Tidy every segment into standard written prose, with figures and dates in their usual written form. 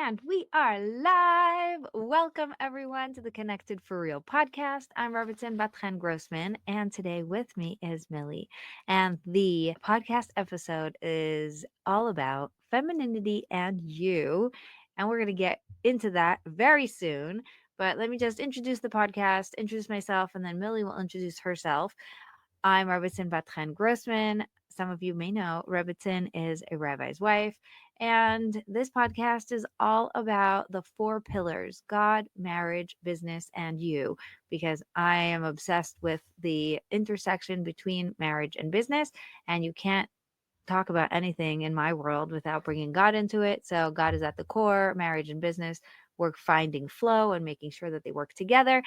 And we are live. Welcome, everyone, to the Connected for Real podcast. I'm Rebbetzin Bat-Chen Grossman, and today with me is Millie. And the podcast episode is all about femininity and you. And we're going to get into that very soon. But let me just introduce the podcast, introduce myself, and then Millie will introduce herself. I'm Rebbetzin Bat-Chen Grossman. Some of you may know Rebbetzin is a rabbi's wife. And this podcast is all about the four pillars: God, marriage, business, and you, because I am obsessed with the intersection between marriage and business. And you can't talk about anything in my world without bringing God into it. So God is at the core, marriage and business. We're finding flow and making sure that they work together.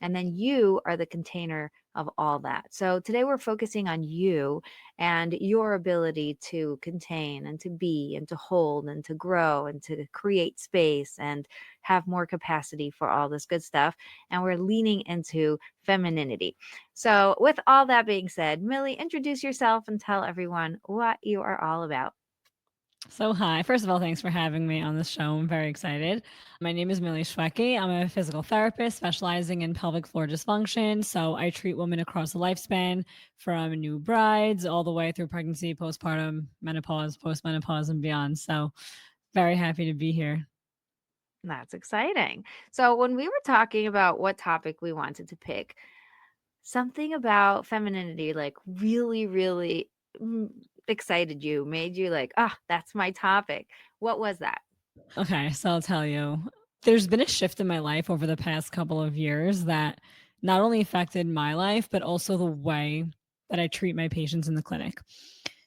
And then you are the container of all that. So today we're focusing on you and your ability to contain and to be and to hold and to grow and to create space and have more capacity for all this good stuff. And we're leaning into femininity. So, with all that being said, Millie, introduce yourself and tell everyone what you are all about. So, hi. First of all, thanks for having me on the show. I'm very excited. My name is Millie Schweky. I'm a physical therapist specializing in pelvic floor dysfunction. So, I treat women across the lifespan from new brides all the way through pregnancy, postpartum, menopause, postmenopause, and beyond. So, very happy to be here. That's exciting. So, when we were talking about what topic we wanted to pick, something about femininity like really excited you, made you like, that's my topic. What was that? Okay, so I'll tell you. There's been a shift in my life over the past couple of years that not only affected my life, but also the way that I treat my patients in the clinic.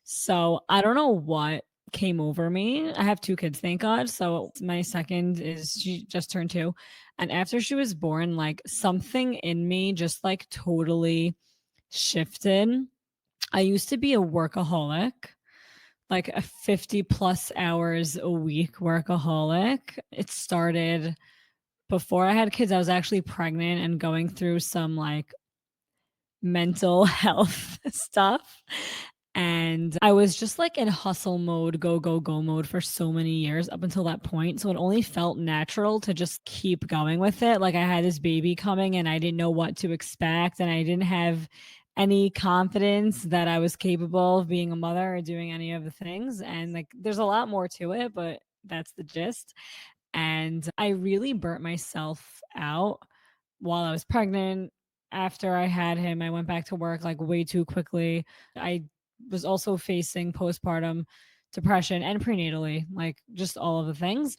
So I don't know what came over me. I have two kids, thank God. So my second is she just turned two. And after she was born, like something in me just like totally shifted. I used to be a workaholic, like a 50 plus hours a week workaholic. It started before I had kids. I was actually pregnant and going through some like mental health stuff. And I was just like in hustle mode, go mode for so many years up until that point. So it only felt natural to just keep going with it. Like I had this baby coming and I didn't know what to expect. And I didn't have any confidence that I was capable of being a mother or doing any of the things. And like there's a lot more to it, but that's the gist. And I really burnt myself out while I was pregnant. After I had him, I went back to work like way too quickly. I was also facing postpartum depression and prenatally, like just all of the things.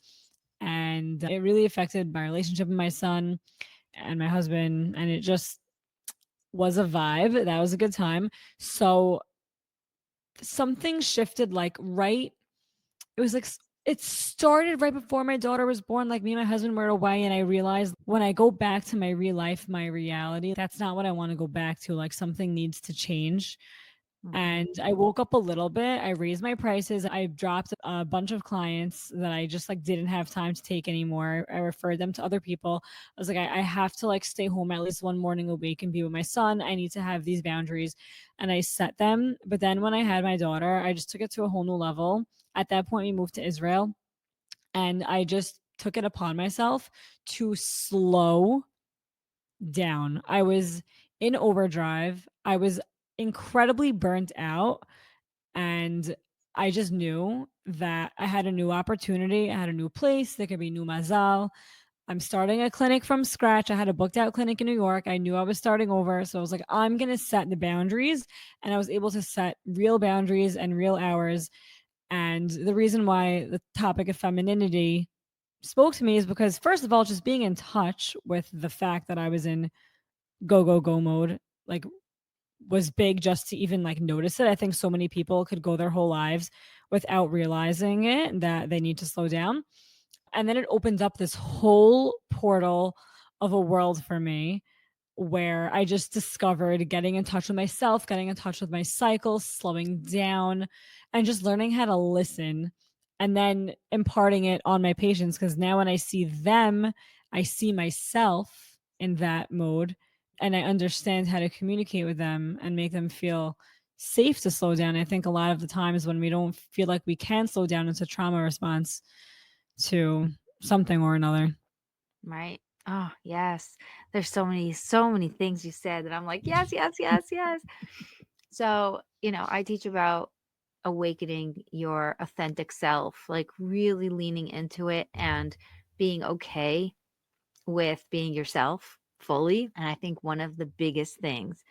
And it really affected my relationship with my son and my husband. And it just was a vibe. That was a good time. So something shifted like right. It was like it started right before my daughter was born. Like me and my husband were away, and I realized when I go back to my real life, my reality, that's not what I want to go back to. Like something needs to change. Mhm. And I woke up a little bit. I raised my prices. I dropped a bunch of clients that I just like didn't have time to take anymore. I referred them to other people. I was like, I have to like stay home at least one morning a week and be with my son. I need to have these boundaries. And I set them. But then when I had my daughter, I just took it to a whole new level. At that point, we moved to Israel. And I just took it upon myself to slow down. I was in overdrive. I was incredibly burnt out. And I just knew that I had a new opportunity. I had a new place. There could be new mazal. I'm starting a clinic from scratch. I had a booked out clinic in New York. I knew I was starting over. So I was like, I'm going to set the boundaries. And I was able to set real boundaries and real hours. And the reason why the topic of femininity spoke to me is because, first of all, just being in touch with the fact that I was in go mode, like was big just to even like notice it. I think so many people could go their whole lives without realizing it that they need to slow down. And then it opens up this whole portal of a world for me where I just discovered getting in touch with myself, getting in touch with my cycle, slowing down, and just learning how to listen and then imparting it on my patients. Because now when I see them, I see myself in that mode and I understand how to communicate with them and make them feel safe to slow down. I think a lot of the times when we don't feel like we can slow down, it's a trauma response to something or another. right? Oh, yes. There's so many things you said that I'm like, yes, yes, yes, yes. So, I teach about awakening your authentic self, like really leaning into it and being okay with being yourself fully. And I think one of the biggest things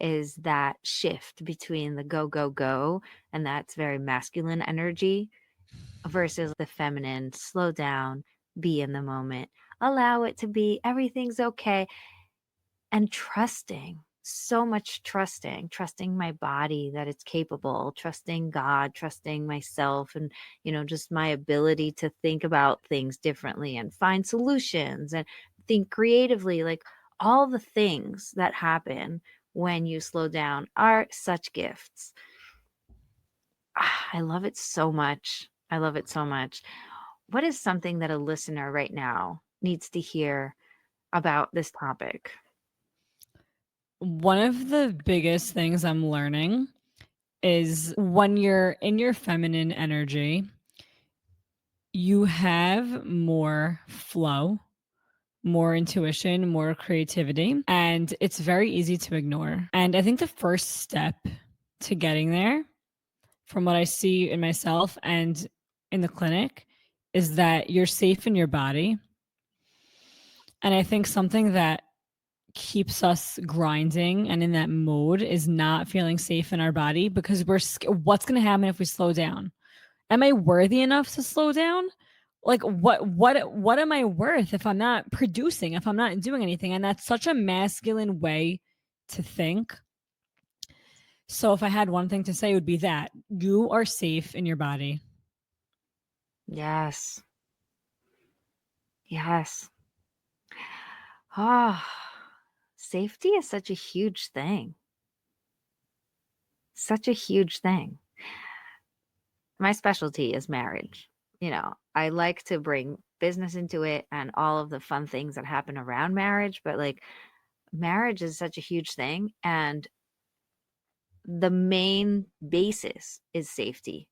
is that shift between the go, go, go, and that's very masculine energy versus the feminine, slow down, be in the moment, allow it to be, everything's okay, and trusting. So much trusting my body that it's capable, trusting God, trusting myself, and, just my ability to think about things differently and find solutions and think creatively. Like all the things that happen when you slow down are such gifts. I love it so much. I love it so much. What is something that a listener right now needs to hear about this topic? One of the biggest things I'm learning is when you're in your feminine energy, you have more flow, more intuition, more creativity, and it's very easy to ignore. And I think the first step to getting there, from what I see in myself and in the clinic, is that you're safe in your body. And I think something that keeps us grinding and in that mode is not feeling safe in our body because what's going to happen if we slow down? Am I worthy enough to slow down? Like what am I worth if I'm not producing, if I'm not doing anything? And that's such a masculine way to think. So if I had one thing to say, it would be that you are safe in your body. Yes. Yes. Ah, safety is such a huge thing. Such a huge thing. My specialty is marriage. I like to bring business into it and all of the fun things that happen around marriage, but like marriage is such a huge thing. And the main basis is safety,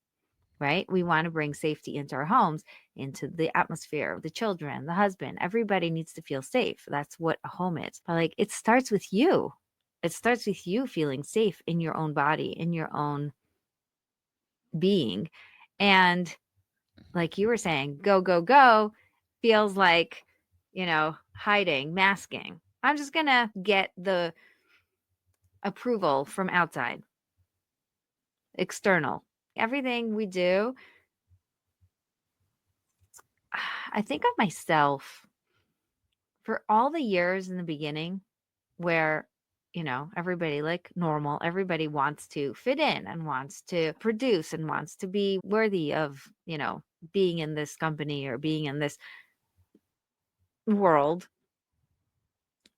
right? We want to bring safety into our homes, into the atmosphere, the children, the husband. Everybody needs to feel safe. That's what a home is. But like it starts with you. It starts with you feeling safe in your own body, in your own being. And like you were saying, go, go, go feels like, hiding, masking. I'm just going to get the approval from outside, external. Everything we do, I think of myself for all the years in the beginning where everybody like normal, everybody wants to fit in and wants to produce and wants to be worthy of, being in this company or being in this world.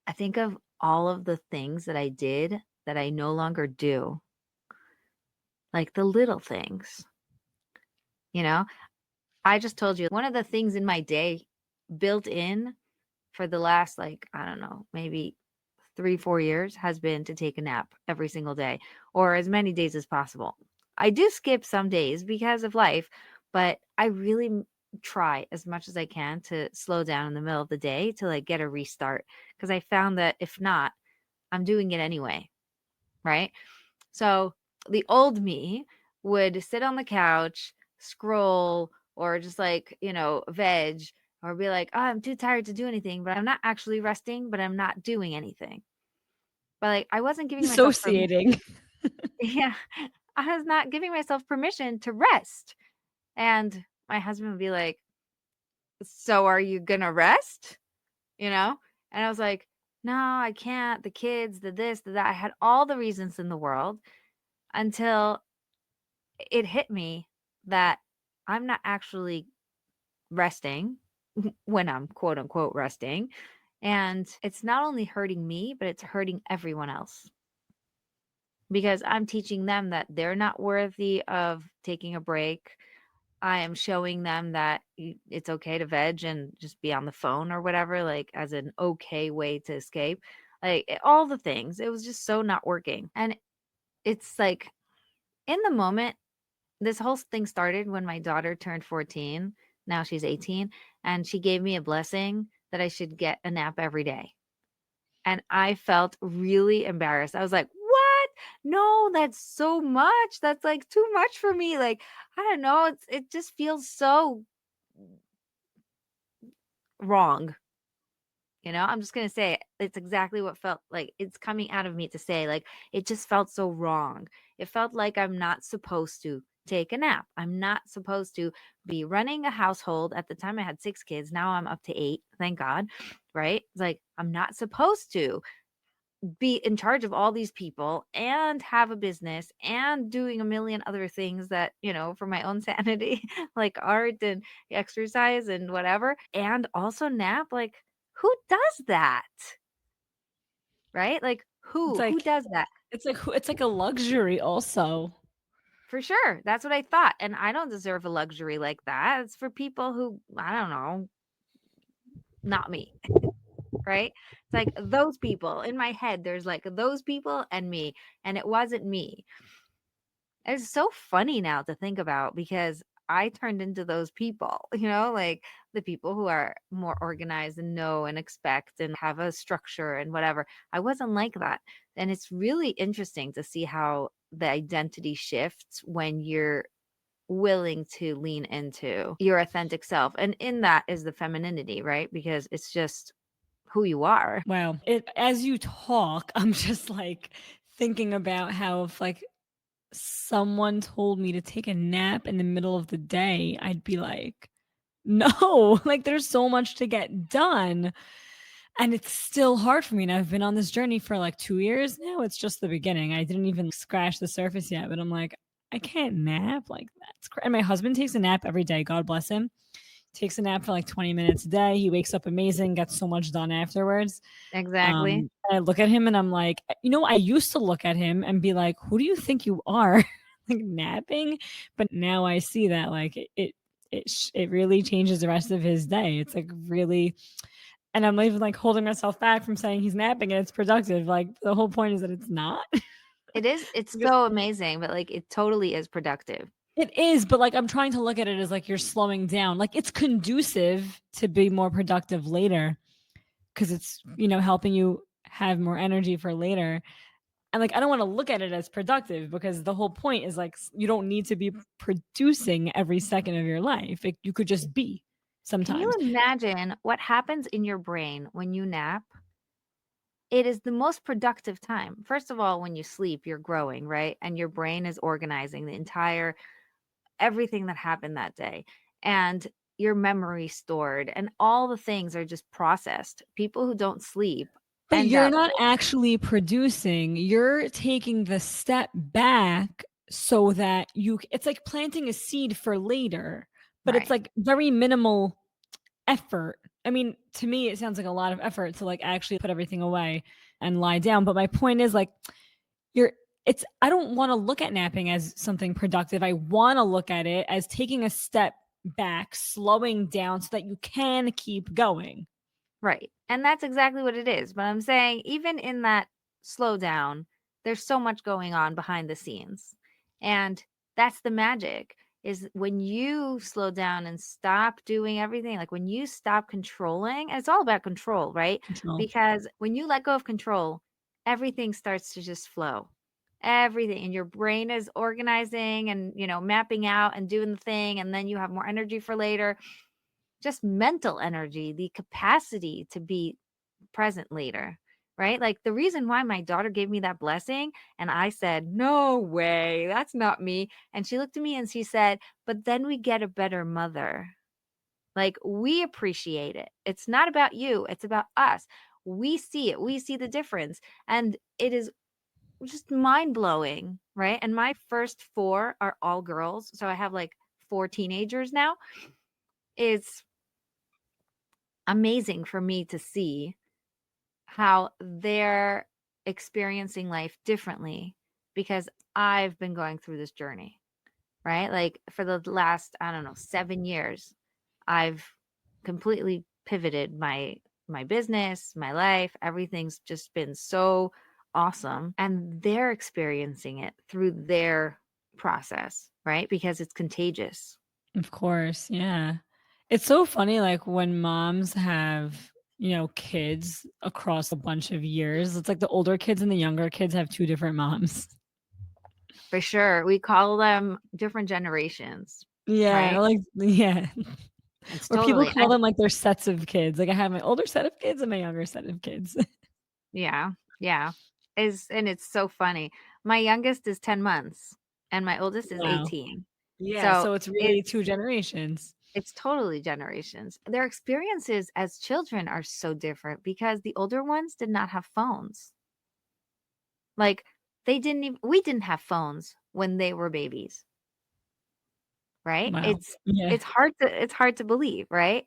I think of all of the things that I did that I no longer do, like the little things, you know? I just told you one of the things in my day built in for the last, like, I don't know, maybe 3, 4 years has been to take a nap every single day or as many days as possible. I do skip some days because of life, but I really try as much as I can to slow down in the middle of the day to like get a restart because I found that if not, I'm doing it anyway, right? So the old me would sit on the couch, scroll, or just like, veg, or be like, oh, I'm too tired to do anything, but I'm not actually resting, but I'm not doing anything. But like, I wasn't giving myself permission. Dissociating. Yeah, I was not giving myself permission to rest. And my husband would be like, so are you going to rest? And I was like, no, I can't. The kids, the this, the that. I had all the reasons in the world until it hit me that I'm not actually resting when I'm quote unquote resting. And it's not only hurting me, but it's hurting everyone else because I'm teaching them that they're not worthy of taking a break. I am showing them that it's okay to veg and just be on the phone or whatever, like as an okay way to escape. Like all the things. It was just so not working. And it's like in the moment, this whole thing started when my daughter turned 14. Now she's 18. and she gave me a blessing that I should get a nap every day. And I felt really embarrassed. I was like, "What? No, that's so much. That's like too much for me." Like, I don't know, it just feels so wrong. I'm just gonna say it. It's exactly what felt like it's coming out of me to say, like, it just felt so wrong. It felt like I'm not supposed to take a nap. I'm not supposed to be running a household. At the time I had 6 kids. Now I'm up to 8, thank God, right? It's like I'm not supposed to be in charge of all these people and have a business and doing a million other things that, for my own sanity, like art and exercise and whatever, and also nap. Like, who does that? Right? Like, It's who like does that? it's like a luxury also. For sure. That's what I thought. And I don't deserve a luxury like that. It's for people who, I don't know, not me. Right? It's like those people in my head. There's like those people and me, and it wasn't me. It's so funny now to think about because I turned into those people, like the people who are more organized and know and expect and have a structure and whatever. I wasn't like that. And it's really interesting to see how the identity shifts when you're willing to lean into your authentic self. And in that is the femininity, right? Because it's just who you are. Wow. As you talk, I'm just like thinking about how if like someone told me to take a nap in the middle of the day, I'd be like, no, like there's so much to get done. And it's still hard for me. And I've been on this journey for like 2 years now. It's just the beginning. I didn't even scratch the surface yet, but I'm like, I can't nap. Like and my husband takes a nap every day. God bless him. Takes a nap for like 20 minutes a day. He wakes up amazing, gets so much done afterwards. Exactly. I look at him and I'm like, I used to look at him and be like, who do you think you are? Like napping. But now I see that like it really changes the rest of his day. It's like really, and I'm even like holding myself back from saying he's napping and it's productive. Like the whole point is that it's not. It is. It's Because so amazing, but like it totally is productive. it is, but like I'm trying to look at it as like you're slowing down. Like it's conducive to be more productive later because it's, helping you have more energy for later. And like I don't want to look at it as productive because the whole point is like you don't need to be producing every second of your life. You could just be Can you sometimes. imagine what happens in your brain when you nap? It is the most productive time. First of all, when you sleep, you're growing, right? And your brain is organizing the entire everything that happened that day. And your memory stored and all the things are just processed. People who don't sleep But end you're up not actually producing. You're taking the step back so that it's like planting a seed for later, but it's right. like very minimal effort. I mean, to me, it sounds like a lot of effort to like actually put everything away and lie down. But my point is like, you're, I don't want to look at napping as something productive. I want to look at it as taking a step back, slowing down so that you can keep going. Right. And that's exactly what it is. But I'm saying, even in that slowdown, there's so much going on behind the scenes. And that's the magic is when you slow down and stop doing everything, like when you stop controlling, and it's all about control, right? Control. Because when you let go of control, everything starts to just flow. Everything. And your brain is organizing and, mapping out and doing the thing. And then you have more energy for later, just mental energy, the capacity to be present later, right? Like the reason why my daughter gave me that blessing and I said, "No way, that's not me." And she looked at me and she said, "But then we get a better mother." Like we appreciate it. It's not about you, it's about us. We see it, we see the difference. And it is just mind blowing, right? And my first 4 are all girls. So I have like 4 teenagers now. It's amazing for me to see how they're experiencing life differently because I've been going through this journey, right? Like for the last, I don't know, 7 years, I've completely pivoted my business, my life, everything's just been so awesome and they're experiencing it through their process, right? Because it's contagious. Of course. Yeah. It's so funny, like, when moms have, kids across a bunch of years, it's like the older kids and the younger kids have 2 different moms. For sure. We call them different generations, Yeah, right? or like yeah. It's Or people totally call them, like, their sets of kids. Like, I have my older set of kids and my younger set of kids. yeah, yeah. And it's so funny. My youngest is 10 months and my oldest is Wow. 18. Yeah, So so it's really it's 2 generations. it's totally generations. Their experiences as children are so different because the older ones did not have phones. Like they didn't even we didn't have phones when they were babies, right? Wow. It's Yeah. it's hard to believe, right?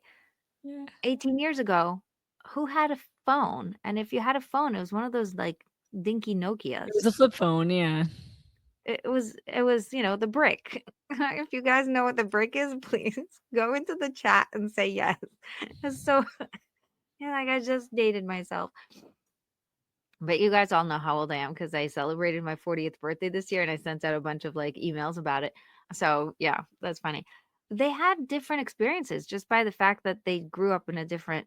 Yeah. 18 years ago, who had a phone? And if you had a phone, it was one of those like dinky It Nokias. was a flip phone, yeah. It was the brick. If you guys know what the brick is, please go into the chat and say yes. It's so yeah, like I just dated myself. But you guys all know how old I am because I celebrated my 40th birthday this year and I sent out a bunch of like emails about it. So yeah, that's funny. They had different experiences just by the fact that they grew up in a different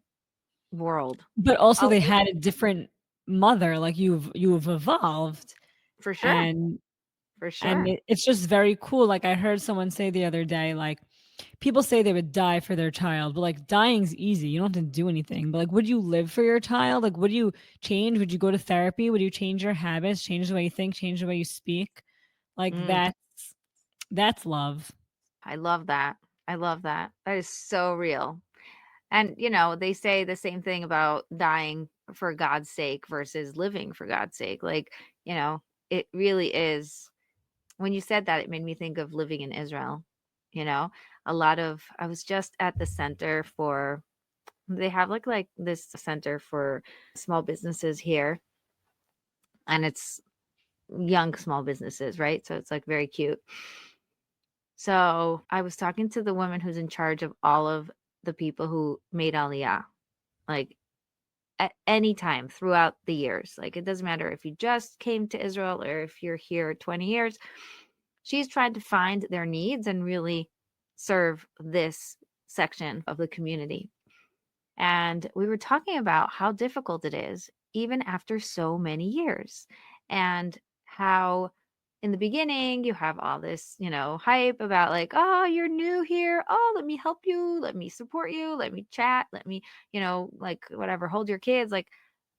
world. But also Oh, they had a different mother, like, you've evolved, for sure. and For and sure. it's just very cool. Like, I heard someone say the other day, like, people say they would die for their child, but, like, dying's easy, you don't have to do anything, but, like, would you live for your child? Like, would you change? Would you go to therapy? Would you change your habits, change the way you think, change the way you speak? Like, Mm, that's love. I love that. I love that. That is so real. And, they say the same thing about dying for God's sake versus living for God's sake. Like, you know, it really is. When you said that, it made me think of living in Israel. You know, I was just at the center for, they have like this center for small businesses here, and it's young small businesses, right? So it's like very cute. So I was talking to the woman who's in charge of all of the people who made Aliyah, like at any time throughout the years. Like it doesn't matter if you just came to Israel or if you're here 20 years. She's tried to find their needs and really serve this section of the community. And we were talking about how difficult it is, even after so many years, and how in the beginning you have all this, hype about like, oh, you're new here. Oh, let me help you. Let me support you. Let me chat. Let me, like whatever, hold your kids. Like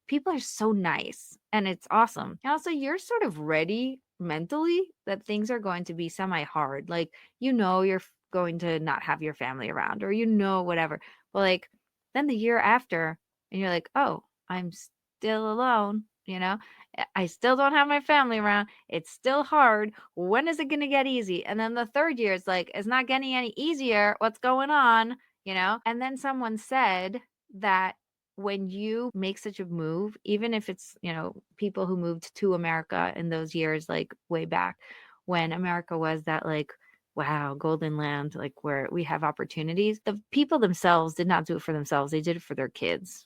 people are so nice and it's awesome. And also, you're sort of ready mentally that things are going to be semi hard. Like, you're going to not have your family around or, whatever. But like, then the year after, and you're like, oh, I'm still alone. I still don't have my family around. It's still hard. When is it going to get easy? And then the third year is like, it's not getting any easier. What's going on? And then someone said that when you make such a move, even if it's, people who moved to America in those years, like way back when America was that like, wow, golden land, like where we have opportunities, the people themselves did not do it for themselves. They did it for their kids,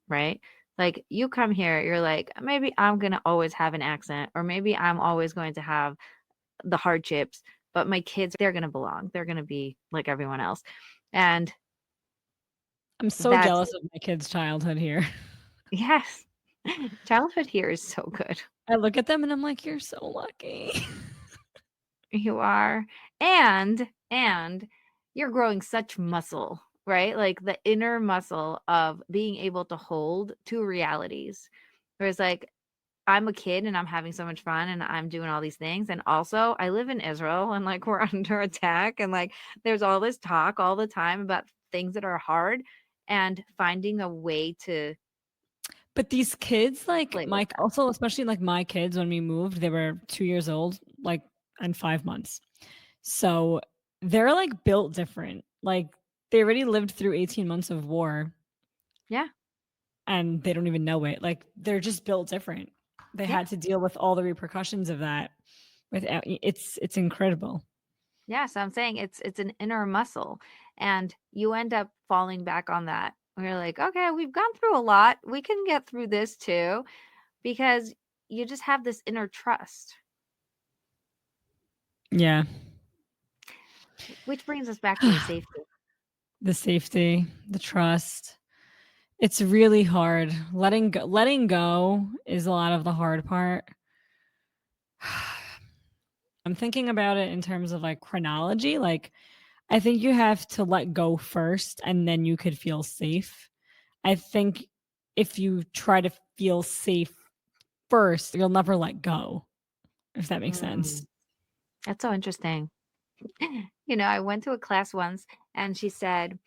right? Like you come here, you're like, maybe I'm going to always have an accent, or maybe I'm always going to have the hardships, but my kids, they're going to belong. They're going to be like everyone else. And I'm so that's, jealous of my kid's childhood here. yes, childhood here is so good. I look at them and I'm like, "You're so lucky." You are. And you're growing such muscle, right? Like the inner muscle of being able to hold two realities. Whereas like I'm a kid and I'm having so much fun and I'm doing all these things. And also I live in Israel and like we're under attack and like there's all this talk all the time about things that are hard and finding a way to But these kids, like, play with that. also, especially, like, my kids, when we moved, they were 2 years old, like, and 5 months. So, they're, like, built different. Like, they already lived through 18 months of war, Yeah. and they don't even know it. Like, they're just built different. They Yeah. had to deal with all the repercussions of that without it's incredible. Yeah, so I'm saying it's an inner muscle and you end up falling back on that. We're like, okay, we've gone through a lot. We can get through this too because you just have this inner trust. Yeah. Which brings us back to the safety. The safety, the trust. It's really hard. Letting go is a lot of the hard part. I'm thinking about it in terms of like chronology. Like, I think you have to let go first and then you could feel safe. I think if you try to feel safe first, you'll never let go, if that makes sense. Mm, that's so interesting. I went to a class once and she said,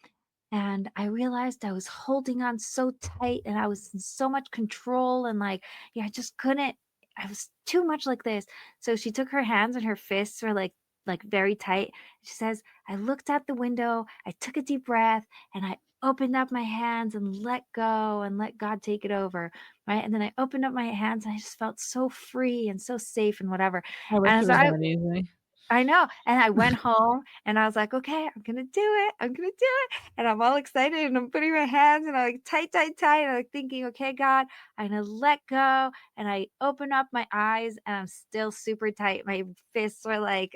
and I realized I was holding on so tight and I was in so much control and like, yeah, I just couldn't. I was too much like this. So she took her hands and her fists were like very tight. She says, I looked out the window, I took a deep breath, and I opened up my hands and let go and let God take it over. Right. And then I opened up my hands and I just felt so free and so safe and whatever. I wish And it so was that easy. I know, and I went home and I was like, "Okay, I'm gonna do it. I'm gonna do it." And I'm all excited and I'm putting my hands and I'm like tight, tight, tight. And I'm like thinking, "Okay, God, I'm gonna let go." And I open up my eyes and I'm still super tight. My fists are like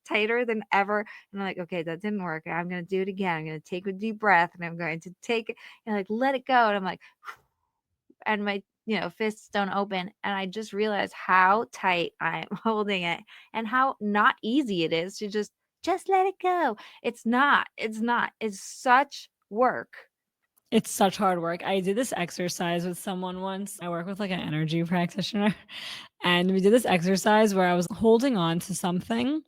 tighter than ever. And I'm like, "Okay, that didn't work. I'm gonna do it again. I'm gonna take a deep breath and I'm going to take it and like let it go." And I'm like, and my fists don't open and I just realized how tight I'm holding it and how not easy it is to just let it go. It's not it's such work. It's such hard work. I did this exercise with someone once. I work with like an energy practitioner, and we did this exercise where I was holding on to something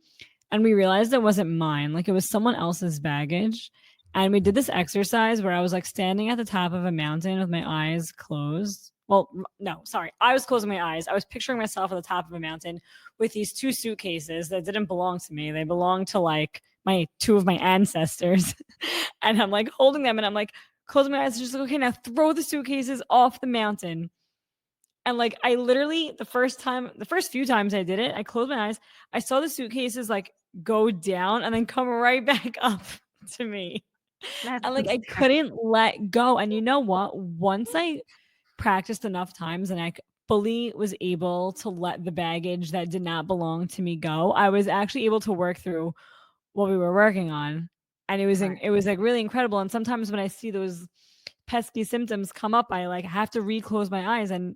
and we realized it wasn't mine. Like it was someone else's baggage. And we did this exercise where I was like standing at the top of a mountain with my eyes closed. Well, no, sorry. I was closing my eyes. I was picturing myself at the top of a mountain with these two suitcases that didn't belong to me. They belonged to like my two of my ancestors. And I'm like holding them and I'm like closing my eyes, just like, okay, now throw the suitcases off the mountain. And like I literally the first few times I did it, I closed my eyes. I saw the suitcases like go down and then come right back up to me. That's And so like I scary. couldn't let go. And you know what? Once I practiced enough times and I fully was able to let the baggage that did not belong to me go, I was actually able to work through what we were working on. And Right. it was like really incredible. And sometimes when I see those pesky symptoms come up, I like have to reclose my eyes and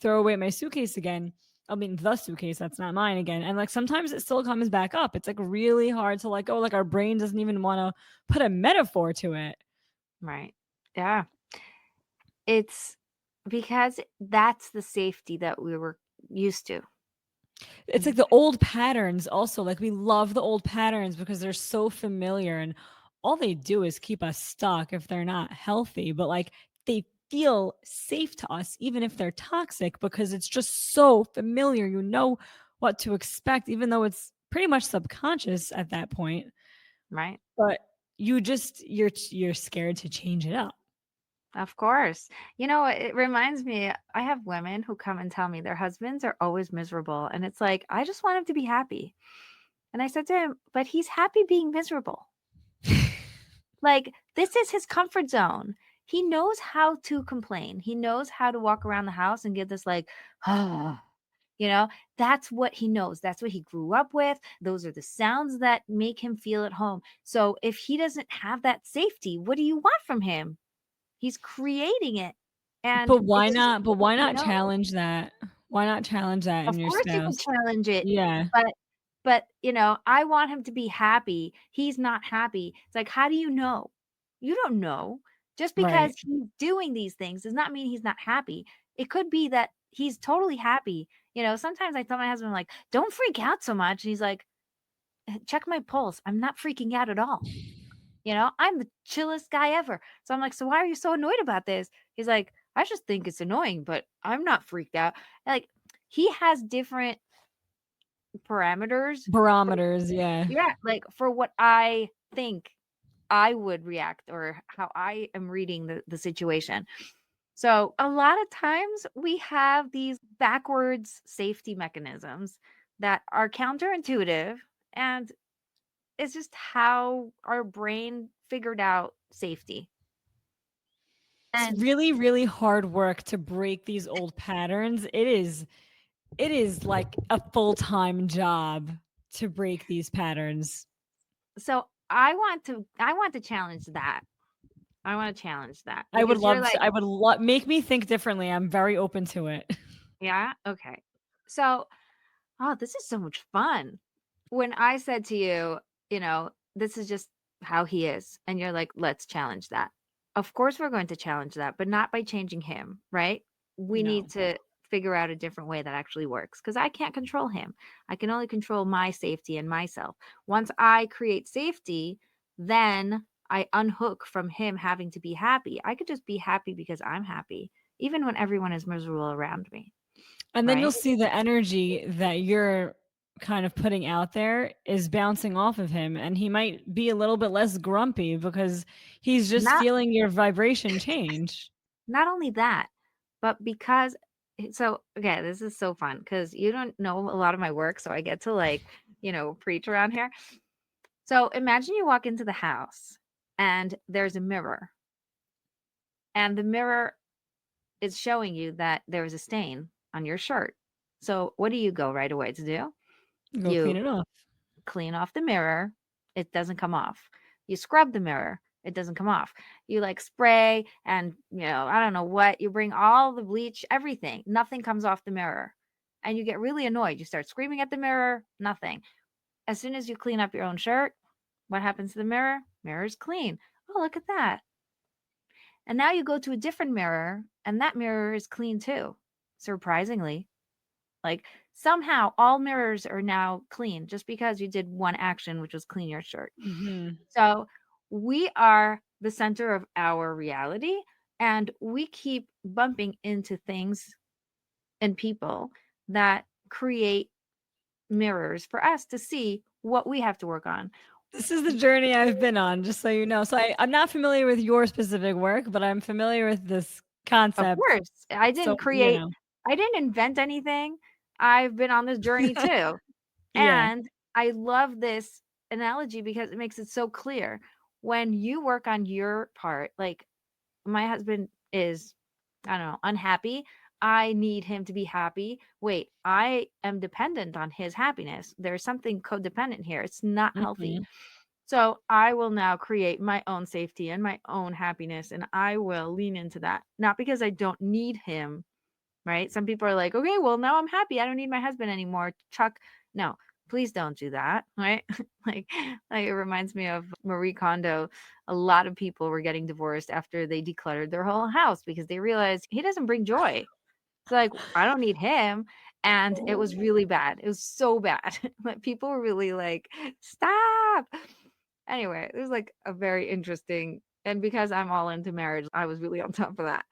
throw away my suitcase again. I mean, the suitcase that's not mine again. And like sometimes it still comes back up. It's like really hard to let go. Like our brain doesn't even want to put a metaphor to it. Right. Yeah. It's because that's the safety that we were used to. It's like the old patterns also. Like we love the old patterns because they're so familiar and all they do is keep us stuck if they're not healthy. But like they feel safe to us even if they're toxic because it's just so familiar. You know what to expect even though it's pretty much subconscious at that point. Right. But you're scared to change it up. Of course. It reminds me, I have women who come and tell me their husbands are always miserable. And it's like, I just want him to be happy. And I said to him, but he's happy being miserable. Like, this is his comfort zone. He knows how to complain. He knows how to walk around the house and get this, like, ah, that's what he knows. That's what he grew up with. Those are the sounds that make him feel at home. So if he doesn't have that safety, what do you want from him? He's creating it. And it's just, But why you not know, challenge that? Why not challenge that in of your course you could spouse? challenge it, Yeah, but I want him to be happy. He's not happy. It's like, how do you know? You don't know. Just right. because he's doing these things does not mean he's not happy. It could be that he's totally happy. Sometimes I tell my husband, like, don't freak out so much. And he's like, check my pulse. I'm not freaking out at all. I'm the chillest guy ever. So I'm like, so why are you so annoyed about this? He's like, I just think it's annoying, but I'm not freaked out. Like, he has different parameters for, Barometers, yeah. yeah, like for what I think I would react or how I am reading the situation. So a lot of times we have these backwards safety mechanisms that are counterintuitive, and it's just how our brain figured out safety. It's And really, really hard work to break these old patterns. It is like a full-time job to break these patterns. so I want to challenge that. I want to challenge that I would because you're love to like, I would love make me think differently. I'm very open to it. yeah, okay. So, oh, this is so much fun. When I said to you, this is just how he is, and you're like, let's challenge that. Of course, we're going to challenge that, but not by changing him, right? We need No. to figure out a different way that actually works because I can't control him. I can only control my safety and myself. Once I create safety, then I unhook from him having to be happy. I could just be happy because I'm happy, even when everyone is miserable around me, And then you'll right? see the energy that you're kind of putting out there is bouncing off of him, and he might be a little bit less grumpy because he's just Not feeling your vibration change. Not only that, but because so okay, this is so fun because you don't know a lot of my work, so I get to like, preach around here. So imagine you walk into the house and there's a mirror, and the mirror is showing you that there is a stain on your shirt. So what do you go right away to do? Go clean You it off. clean off the mirror, it doesn't come off. You scrub the mirror, it doesn't come off. You like spray and, I don't know what, you bring all the bleach, everything, nothing comes off the mirror. And you get really annoyed. You start screaming at the mirror, nothing. As soon as you clean up your own shirt, what happens to the mirror? Mirror's clean. Oh, look at that. And now you go to a different mirror, and that mirror is clean too. Surprisingly, like somehow all mirrors are now clean just because you did one action, which was clean your shirt. Mhm. So we are the center of our reality, and we keep bumping into things and people that create mirrors for us to see what we have to work on. This is the journey I've been on, just so you know. So I'm not familiar with your specific work, but I'm familiar with this Of concept. course, So, you know. I didn't invent anything. I've been on this journey too. Yeah. And I love this analogy because it makes it so clear. When you work on your part, like my husband is, I don't know, unhappy. I need him to be happy. Wait, I am dependent on his happiness. There's something codependent here. It's not healthy. Mhm. So I will now create my own safety and my own happiness, and I will lean into that. Not because I don't need him, right? Some people are like, okay, well, now I'm happy. I don't need my husband anymore. Chuck, no, please don't do that, right? like, like it reminds me of Marie Kondo. A lot of people were getting divorced after they decluttered their whole house because they realized he doesn't bring joy. It's like, I don't need him. And it was really bad. It was so bad. Like people were really like, stop. Anyway, it was like a very interesting, and because I'm all into marriage, I was really on top of that.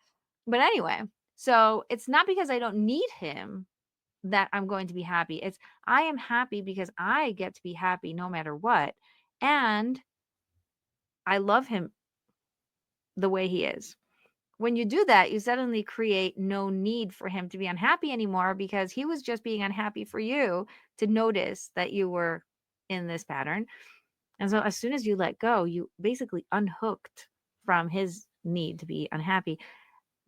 But anyway, so it's not because I don't need him that I'm going to be happy. It's I am happy because I get to be happy no matter what. And I love him the way he is. When you do that, you suddenly create no need for him to be unhappy anymore because he was just being unhappy for you to notice that you were in this pattern. And so as soon as you let go, you basically unhooked from his need to be unhappy.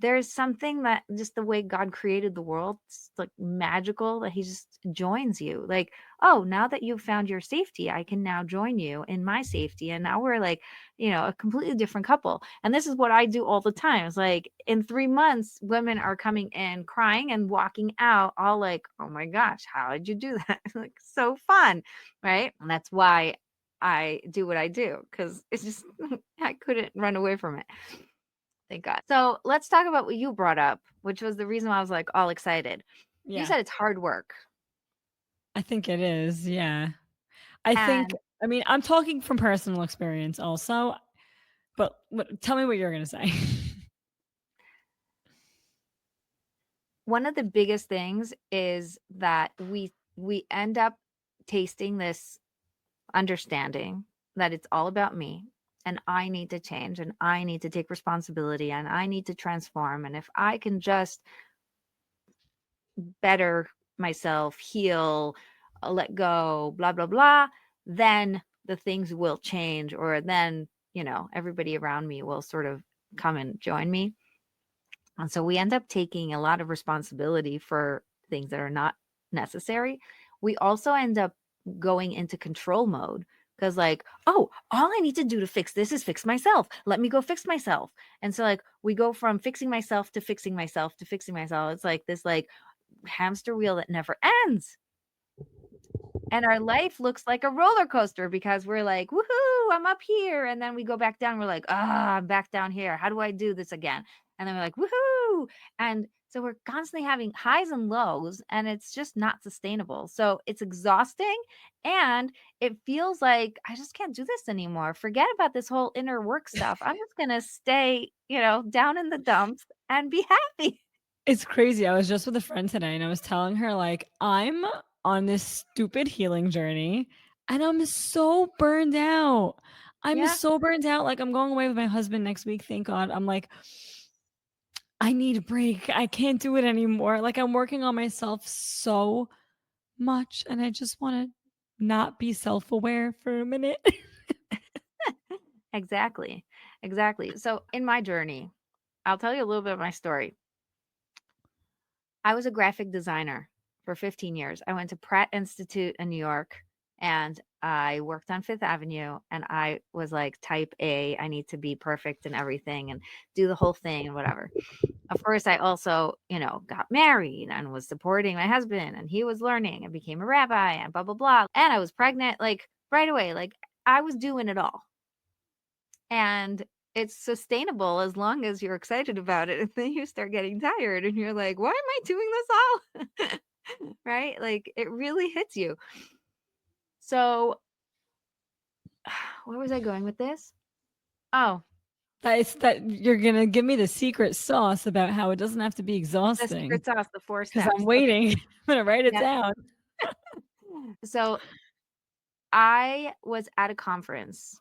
There's something that just the way God created the world, it's like magical that he just joins you. Like, oh, now that you've found your safety, I can now join you in my safety. And now we're like, a completely different couple. And this is what I do all the time. It's like in 3 months, women are coming in crying and walking out all like, oh my gosh, how did you do that? Like so fun. Right. And that's why I do what I do because it's just, I couldn't run away from it. Thank God. So let's talk about what you brought up, which was the reason why I was like all excited. You Yeah. said it's hard work. I think it is, yeah. I think And I mean, I'm talking from personal experience also, but tell me what you're gonna say. one of the biggest things is that we end up tasting this understanding that it's all about me and I need to change and I need to take responsibility and I need to transform, and if I can just better myself, heal, let go, blah, blah, blah, then the things will change, or then, everybody around me will sort of come and join me. And so we end up taking a lot of responsibility for things that are not necessary. We also end up going into control mode Because, like, oh, all I need to do to fix this is fix myself. Let me go fix myself. And so, like, we go from fixing myself to fixing myself to fixing myself. It's like this, like, hamster wheel that never ends. And our life looks like a roller coaster because we're like, woohoo, I'm up here. And then we go back down. We're like, ah, I'm back down here. How do I do this again? And then we're like, woohoo. And so we're constantly having highs and lows, and it's just not sustainable. So it's exhausting, and it feels like I just can't do this anymore. Forget about this whole inner work stuff. I'm just going to stay, down in the dumps and be happy. It's crazy. I was just with a friend today and I was telling her, like, I'm on this stupid healing journey and I'm so burned out. I'm Yeah, so burned out. Like, I'm going away with my husband next week. Thank God. I'm like, I need a break. I can't do it anymore. Like, I'm working on myself so much and I just want to not be self aware for a minute. exactly. Exactly. So in my journey, I'll tell you a little bit of my story. I was a graphic designer for 15 years. I went to Pratt Institute in New York, and I worked on Fifth Avenue, and I was like type A. I need to be perfect in everything and do the whole thing and whatever. Of course, I also, got married and was supporting my husband, and he was learning and became a rabbi and blah, blah, blah. And I was pregnant like right away. Like I was doing it all. And it's sustainable as long as you're excited about it. And then you start getting tired and you're like, why am I doing this all? Right? Like it really hits you. So, where was I going with this? Oh, That you're going to give me the secret sauce about how it doesn't have to be the exhausting secret sauce, the four because I'm steps. Okay. waiting. I'm going to write it Yeah. down. So, I was at a conference,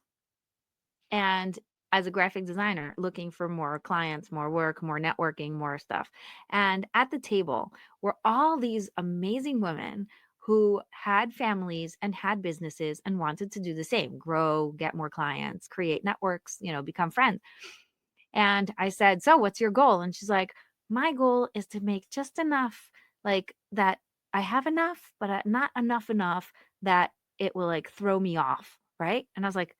and as a graphic designer looking for more clients, more work, more networking, more stuff. And at the table were all these amazing women who had families and had businesses and wanted to do the same, grow, get more clients, create networks, become friends. And I said, so what's your goal? And she's like, my goal is to make just enough, like that I have enough, but not enough that it will like throw me off. Right. And I was like,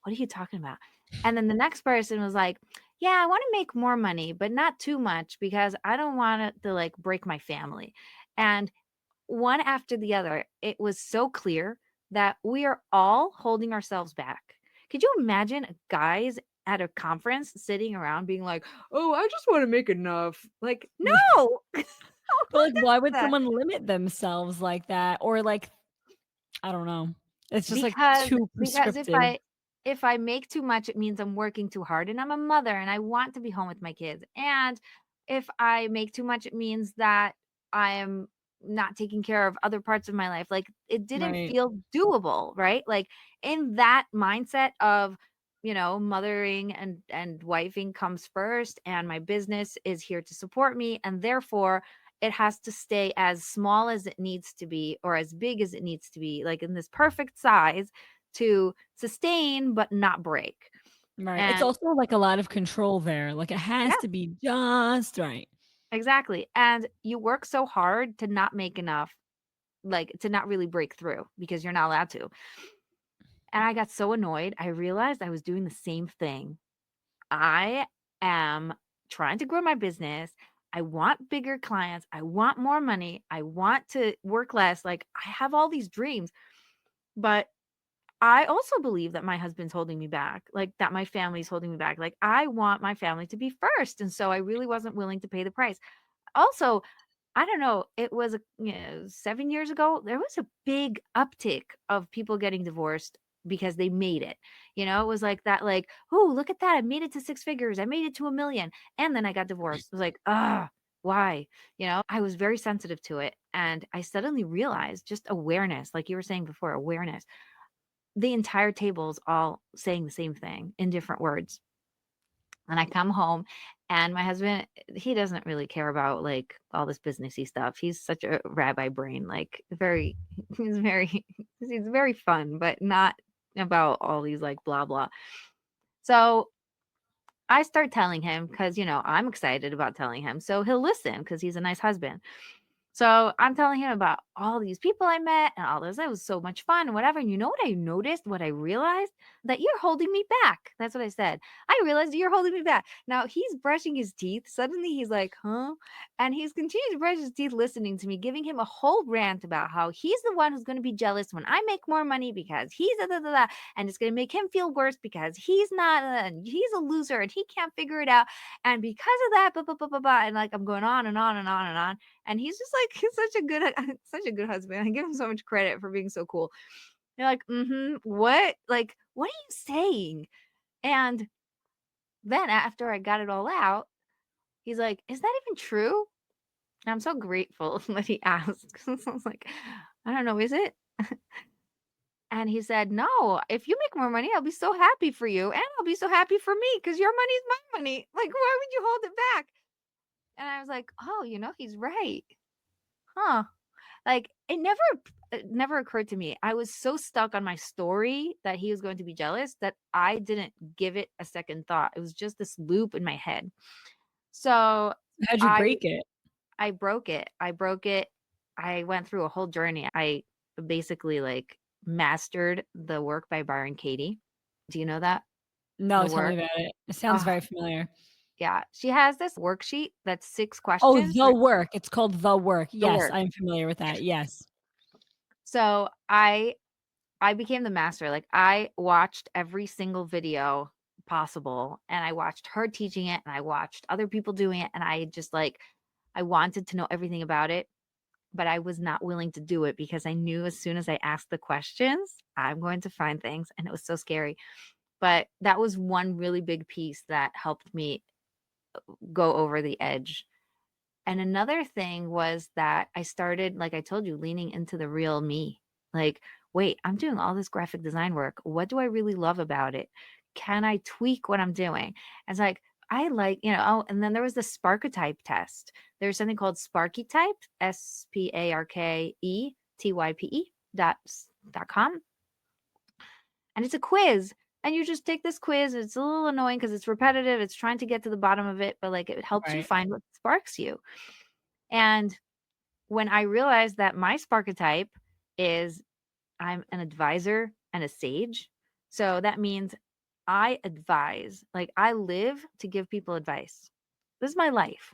what are you talking about? And then the next person was like, yeah, I want to make more money, but not too much because I don't want it to like break my family. And one after the other, it was so clear that we are all holding ourselves back. Could you imagine guys at a conference sitting around being like, "Oh, I just want to make enough." Like, no. But, Who like, does why would that? someone limit themselves like that? Or, like, I don't know. It's just, like, Because too because prescriptive. if I make too much, it means I'm working too hard, and I'm a mother and I want to be home with my kids. And if I make too much, it means that I am not taking care of other parts of my life. Like it didn't Right, feel doable, right? Like in that mindset of, mothering and wifing comes first, and my business is here to support me, and therefore it has to stay as small as it needs to be or as big as it needs to be, like in this perfect size to sustain but not break. right. It's And also, like, a lot of control there, like, it has yeah, to be just right. exactly. And you work so hard to not make enough, like to not really break through because you're not allowed to. And I got so annoyed. I realized I was doing the same thing. I am trying to grow my business. I want bigger clients. I want more money. I want to work less. Like I have all these dreams, but I also believe that my husband's holding me back, like that my family's holding me back. Like I want my family to be first. And so I really wasn't willing to pay the price. Also, I don't know, it was 7 years ago, there was a big uptick of people getting divorced because they made it. It was like that, like, oh, look at that. I made it to six figures. I made it to a million. And then I got divorced. It was like, why? I was very sensitive to it. And I suddenly realized just awareness, like you were saying before, awareness. The entire table is all saying the same thing in different words. And I come home, and my husband, he doesn't really care about like all this businessy stuff. He's such a rabbi brain, like very he's very he's very fun, but not about all these like blah blah. So I start telling him because I'm excited about telling him. So he'll listen because he's a nice husband. So I'm telling him about all these people I met and all this. It was so much fun and whatever. And you know what I noticed? What I realized? That you're holding me back. That's what I said. I realized you're holding me back. Now he's brushing his teeth. Suddenly he's like, huh? And he's continuing to brush his teeth, listening to me, giving him a whole rant about how he's the one who's going to be jealous when I make more money because he's da, da, da, da, and it's going to make him feel worse because he's not, and he's a loser and he can't figure it out. And because of that, blah, blah, blah, blah, blah. And like I'm going on and on and on and on. And he's just like, he's such a good husband. I give him so much credit for being so cool. You're like, what? Like, what are you saying? And then after I got it all out, he's like, is that even true? And I'm so grateful that he asked. I was like, I don't know, is it? And he said, no, if you make more money, I'll be so happy for you. And I'll be so happy for me because your money is my money. Like, why would you hold it back? And I was like, oh, he's right. Huh. Like it never occurred to me. I was so stuck on my story that he was going to be jealous that I didn't give it a second thought. It was just this loop in my head. So How'd you I break it? I broke it. I broke it. I went through a whole journey. I basically like mastered the work by Byron Katie. Do you know that? No, The tell me work? about it. It sounds Oh, very familiar. yeah. She has this worksheet that's 6 Oh, questions. The Work. It's called The Work. The Yes, work. I'm familiar with that. Yes. So I became the master. Like I watched every single video possible and I watched her teaching it and I watched other people doing it and I just like I wanted to know everything about it, but I was not willing to do it because I knew as soon as I asked the questions, I'm going to find things and it was so scary. But that was one really big piece that helped me go over the edge. And another thing was that I started, like I told you, leaning into the real me. Like, wait, I'm doing all this graphic design work. What do I really love about it? Can I tweak what I'm doing? It's like, I like, oh, and then there was the Sparketype test. There's something called Sparky Type, SPARKETYPE.com. And it's a quiz. And you just take this quiz. It's a little annoying because it's repetitive. It's trying to get to the bottom of it, but like it helps you Right. find what sparks you. And when I realized that my Sparketype is I'm an advisor and a sage. So that means I advise, like I live to give people advice. This is my life.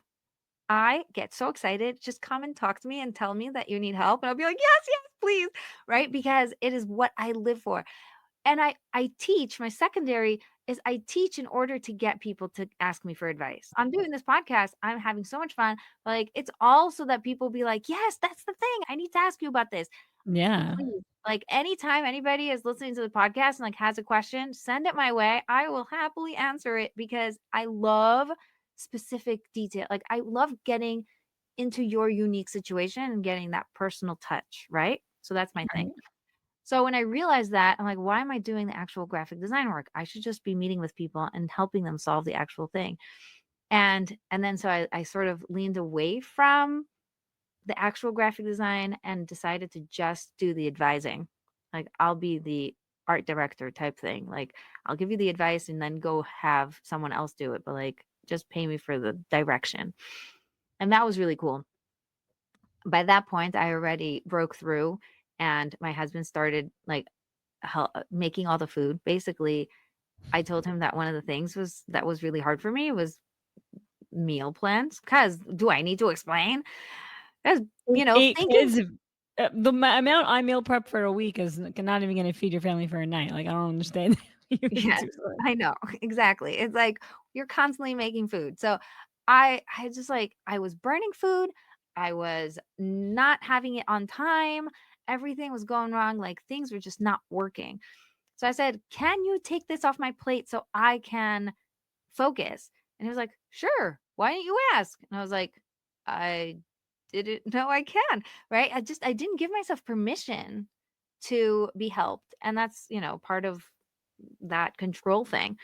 I get so excited. Just come and talk to me and tell me that you need help. And I'll be like, yes, yes, please. Right. Because it is what I live for. And I teach, my secondary is I teach in order to get people to ask me for advice. I'm doing this podcast. I'm having so much fun. Like it's all so that people be like, yes, that's the thing. I need to ask you about this. Yeah. Please, like anytime anybody is listening to the podcast and like has a question, send it my way. I will happily answer it because I love specific detail. Like I love getting into your unique situation and getting that personal touch, right? So that's my thing. Right. So when I realized that, I'm like, why am I doing the actual graphic design work? I should just be meeting with people and helping them solve the actual thing. And then so I sort of leaned away from the actual graphic design and decided to just do the advising. Like I'll be the art director type thing. Like I'll give you the advice and then go have someone else do it, but like just pay me for the direction. And that was really cool. By that point, I already broke through and my husband started like making all the food. Basically, I told him that one of the things was really hard for me was meal plans. Cause do I need to explain? Because, 8 thinking kids, the amount I meal prep for a week is not even gonna feed your family for a night. Like, I don't understand you being yes, too slow. I know. Exactly. It's like you're constantly making food. So I just like I was burning food. I was not having it on time. Everything was going wrong. Like things were just not working. So I said, "Can you take this off my plate so I can focus?" And he was like, "Sure. Why didn't you ask?" And I was like, "I didn't know I can." Right? I didn't give myself permission to be helped. And that's, part of that control thing.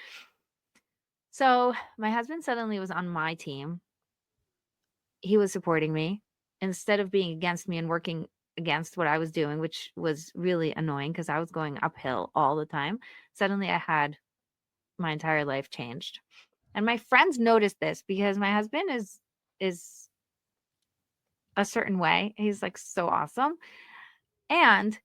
So my husband suddenly was on my team. He was supporting me instead of being against me and working against what I was doing, which was really annoying because I was going uphill all the time. Suddenly I had my entire life changed. And my friends noticed this because my husband is a certain way. He's like so awesome. And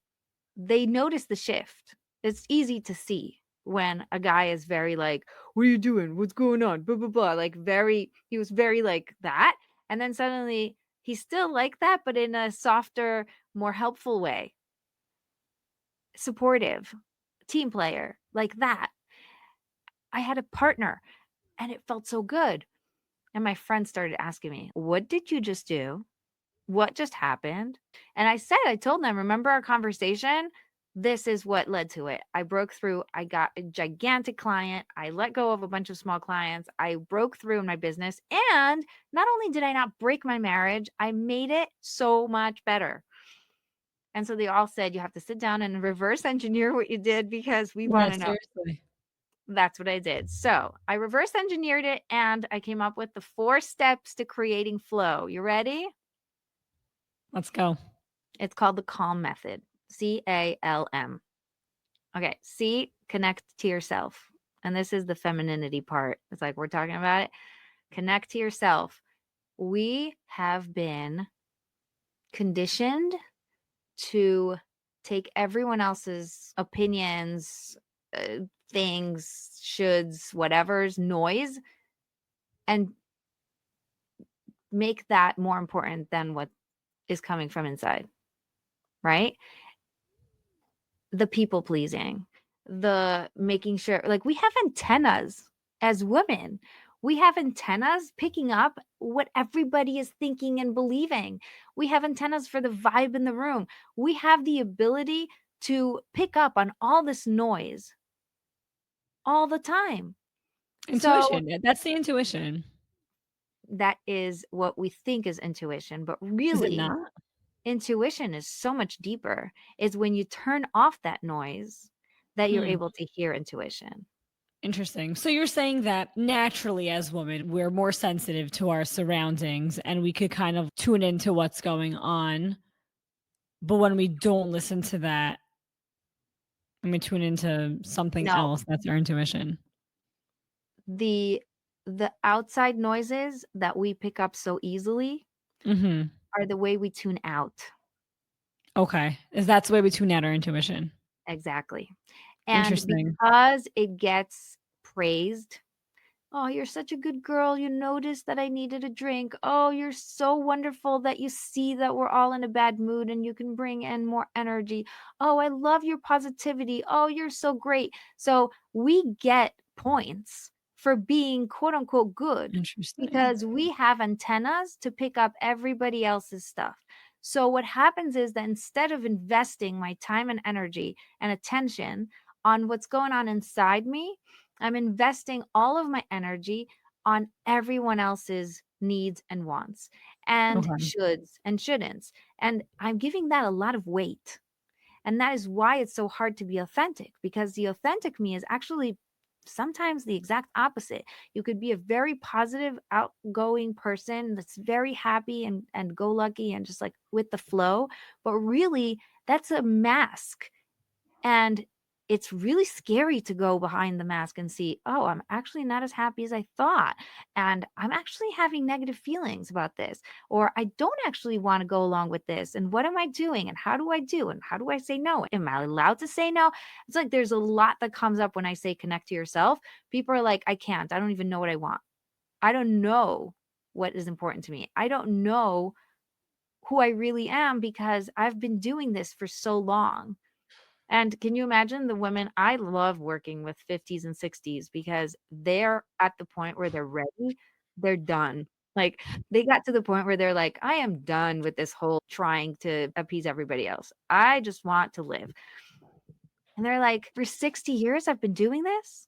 they notice the shift. It's easy to see when a guy is very like, "What are you doing? What's going on?" Blah blah blah. Like he was very like that, and then suddenly he's still like that, but in a softer, more helpful way, supportive, team player, like that. I had a partner, and it felt so good. And my friend started asking me, "What did you just do? What just happened?" And I told them, "Remember our conversation? This is what led to it. I broke through. I got a gigantic client. I let go of a bunch of small clients. I broke through in my business. And not only did I not break my marriage, I made it so much better." And so they all said, "You have to sit down and reverse engineer what you did because we Yeah, want to know." seriously. That's what I did. So I reverse engineered it and I came up with the 4 steps to creating flow. You ready? Let's go. It's called the CALM method. CALM. Okay. C, connect to yourself. And this is the femininity part. It's like we're talking about it. Connect to yourself. We have been conditioned to take everyone else's opinions, uh, things, shoulds, whatever's noise, and make that more important than what is coming from inside, right? The people pleasing, the making sure, like we have antennas as women. We have antennas picking up what everybody is thinking and believing. We have antennas for the vibe in the room. We have the ability to pick up on all this noise all the time. So Intuition. That's the intuition. that is what we think is intuition, but Is it really, not? intuition is so much deeper. Is when you turn off that noise that you're Hmm. able to hear intuition. Interesting. So you're saying that naturally as women, we're more sensitive to our surroundings and we could kind of tune into what's going on. But when we don't listen to that and we tune into something No, else, that's our intuition. the the outside noises that we pick up so easily Mhm. are the way we tune out. Okay. Is that's the way we tune out our intuition? Exactly. And Interesting. because it gets praised, "Oh, you're such a good girl. You noticed that I needed a drink. Oh, you're so wonderful that you see that we're all in a bad mood and you can bring in more energy. Oh, I love your positivity. Oh, you're so great." So we get points for being quote unquote good Interesting. because we have antennas to pick up everybody else's stuff. So what happens is that instead of investing my time and energy and attention on what's going on inside me, I'm investing all of my energy on everyone else's needs and wants and Okay. shoulds and shouldn'ts. And I'm giving that a lot of weight. And that is why it's so hard to be authentic because the authentic me is actually sometimes the exact opposite. You could be a very positive, outgoing person that's very happy and go lucky and just like with the flow. But really, that's a mask. And it's really scary to go behind the mask and see, "Oh, I'm actually not as happy as I thought. And I'm actually having negative feelings about this. Or I don't actually want to go along with this. And what am I doing? And how do I do? And how do I say no? Am I allowed to say no?" It's like there's a lot that comes up when I say connect to yourself. People are like, "I can't. I don't even know what I want. I don't know what is important to me. I don't know who I really am because I've been doing this for so long." And can you imagine the women? I love working with 50s and 60s because they're at the point where they're ready, they're done. Like, they got to the point where they're like, "I am done with this whole trying to appease everybody else. I just want to live." And they're like, "For 60 years, I've been doing this.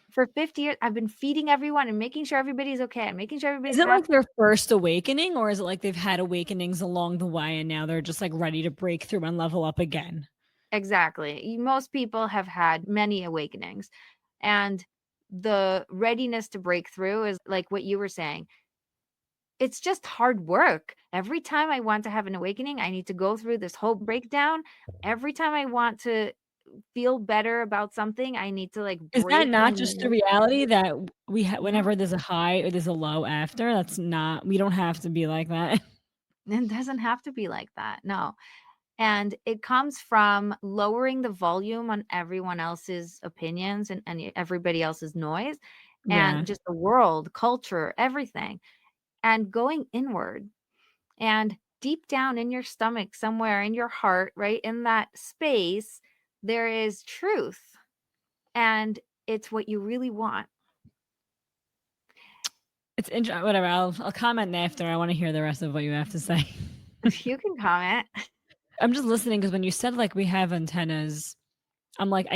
For 50 years, I've been feeding everyone and making sure everybody's okay and making sure Is everybody's it happy." like their first awakening, or is it like they've had awakenings along the way and now they're just, like, ready to break through and level up again? Exactly. Most people have had many awakenings. And the readiness to break through is like what you were saying. It's just hard work. Every time I want to have an awakening, I need to go through this whole breakdown. Every time I want to feel better about something, I need to like Is that break not and just the reality that we no, whenever there's a high or there's a low after, that's not we don't have to be like that? It doesn't have to be like that. No. And it comes from lowering the volume on everyone else's opinions and everybody else's noise Yeah. and just the world, culture, everything, and going inward. And deep down in your stomach, somewhere in your heart, right in that space, there is truth. And it's what you really want. It's whatever. I'll comment after. I want to hear the rest of what you have to say. You can comment. I'm just listening because when you said like we have antennas, I'm like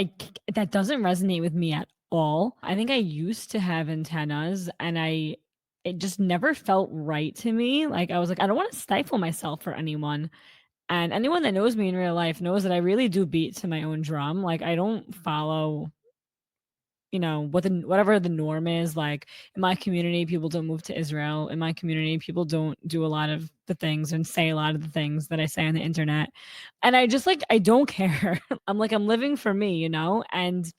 that doesn't resonate with me at all. I think I used to have antennas and it just never felt right to me. Like I was like I don't want to stifle myself for anyone. And anyone that knows me in real life knows that I really do beat to my own drum. Like I don't follow, whatever the norm is. Like in my community, people don't move to Israel. In my community, people don't do a lot of the things and say a lot of the things that I say on the internet. And I just like I don't care. I'm like I'm living for me. And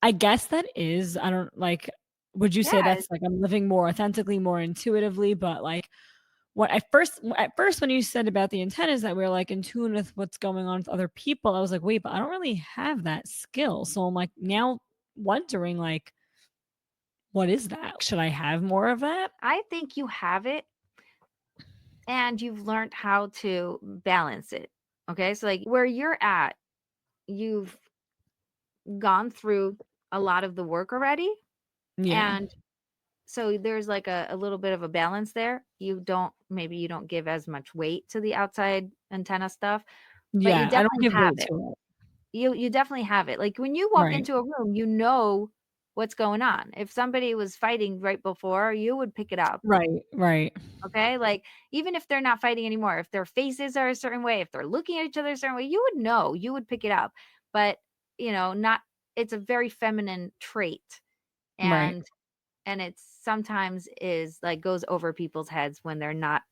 I guess that is I don't like would you say Yeah, that's like I'm living more authentically, more intuitively, but like what at first when you said about the antennas that we're like in tune with what's going on with other people, I was like, wait, but I don't really have that skill. So I'm like now wondering like, what is that? Should I have more of that? I think you have it and you've learned how to balance it. Okay. So, like where you're at, you've gone through a lot of the work already. Yeah. And so there's like a little bit of a balance there. Maybe you don't give as much weight to the outside antenna stuff, but you Yeah. I don't definitely give have weight it. to it. You definitely have it. Like when you walk Right. into a room, you know what's going on. If somebody was fighting right before, you would pick it up. Right. Right. Okay. Like even if they're not fighting anymore, if their faces are a certain way, if they're looking at each other a certain way, you would know, you would pick it up. But, not, it's a very feminine trait. Right. And it sometimes is like goes over people's heads when they're not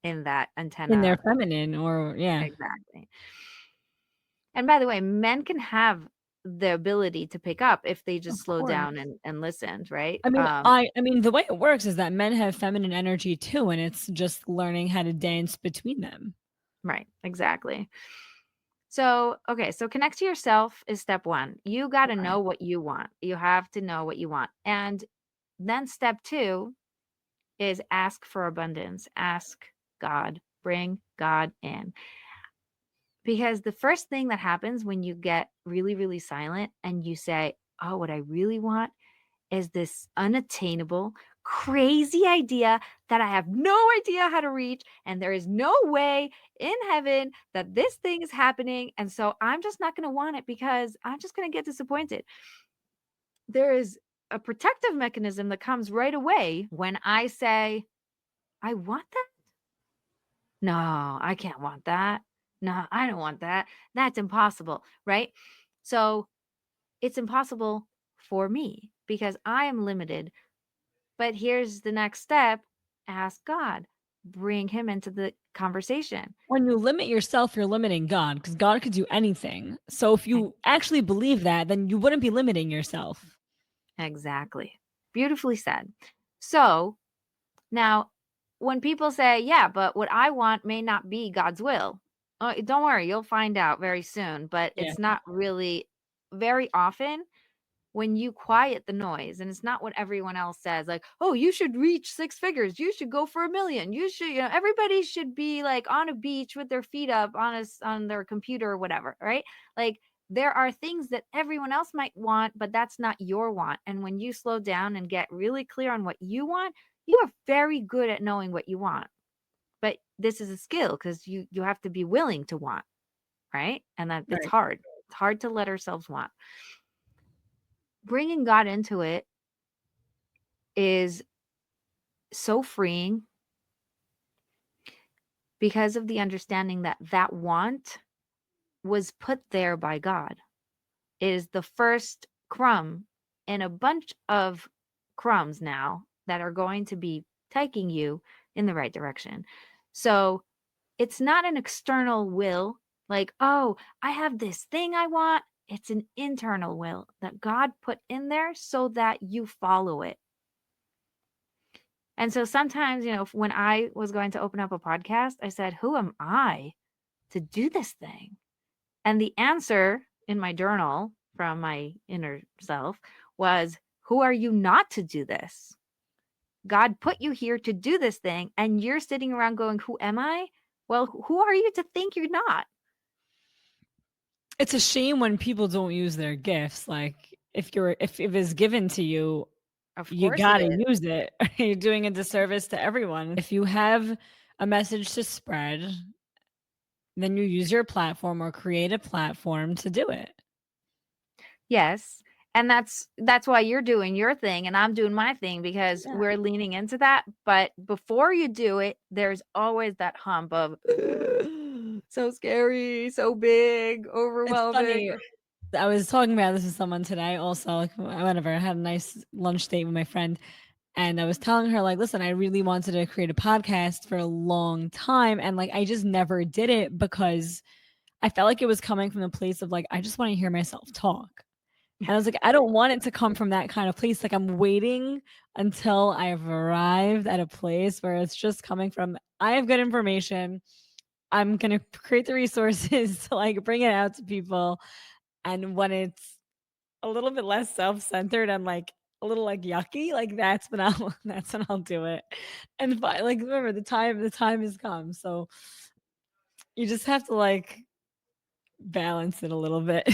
in that In their antenna. feminine or yeah. Exactly. And by the way, men can have the ability to pick up if they Of just slow down course. and listened, right? I mean the way it works is that men have feminine energy too, and it's just learning how to dance between them. Right, exactly. So, okay, so connect to yourself is step 1. You got to Okay. know what you want. You have to know what you want. And then step 2 is ask for abundance. Ask God, bring God in. Because the first thing that happens when you get really, really silent and you say, "Oh, what I really want is this unattainable, crazy idea that I have no idea how to reach, and there is no way in heaven that this thing is happening. And so I'm just not going to want it because I'm just going to get disappointed." There is a protective mechanism that comes right away when I say, "I want that. No, I can't want that. No, I don't want that. That's impossible." Right. So it's impossible for me because I am limited. But here's the next step: ask God, bring him into the conversation. When you limit yourself, you're limiting God because God could do anything. So if Ex- you actually believe that, then you wouldn't be limiting yourself. Exactly. Beautifully said. So now, when people say, "Yeah, but what I want may not be God's will," don't worry, you'll find out very soon. But Yeah. it's not really very often when you quiet the noise and it's not what everyone else says, like, "Oh, you should reach 6 figures, you should go for 1 million, you should," everybody should be like on a beach with their feet up on their computer or whatever, right? Like there are things that everyone else might want, but that's not your want. And when you slow down and get really clear on what you want, you are very good at knowing what you want. But this is a skill because you have to be willing to want, right? And that it's Right. hard. It's hard to let ourselves want. Bringing God into it is so freeing because of the understanding that that want was put there by God. It is the first crumb in a bunch of crumbs now that are going to be taking you in the right direction. So it's not an external will, like, "Oh, I have this thing I want." It's an internal will that God put in there so that you follow it. And so sometimes, when I was going to open up a podcast, I said, who am I to do this thing? And the answer in my journal from my inner self was, who are you not to do this? God put you here to do this thing, and you're sitting around going, who am I? Well, who are you to think you're not? It's a shame when people don't use their gifts. Like if it's given to you, Of you course it gotta is. use it. You're doing a disservice to everyone. If you have a message to spread, then you use your platform or create a platform to do it. Yes. And that's why you're doing your thing and I'm doing my thing, because Yeah. we're leaning into that. But before you do it, there's always that hump of so scary, so big, It's overwhelming. funny. I was talking about this with someone today also, like, whenever I had a nice lunch date with my friend, and I was telling her, like, "Listen, I really wanted to create a podcast for a long time, and, like, I just never did it because I felt like it was coming from the place of, like, I just wanna hear myself talk." And I was like, "I don't want it to come from that kind of place." Like, I'm waiting until I've arrived at a place where it's just coming from, "I have good information. I'm gonna create the resources to, like, bring it out to people." And when it's a little bit less self-centered and, like, a little, like, yucky, like, that's when I'll that's when I'll do it. And like, remember, the time has come, so you just have to, like, balance it a little bit.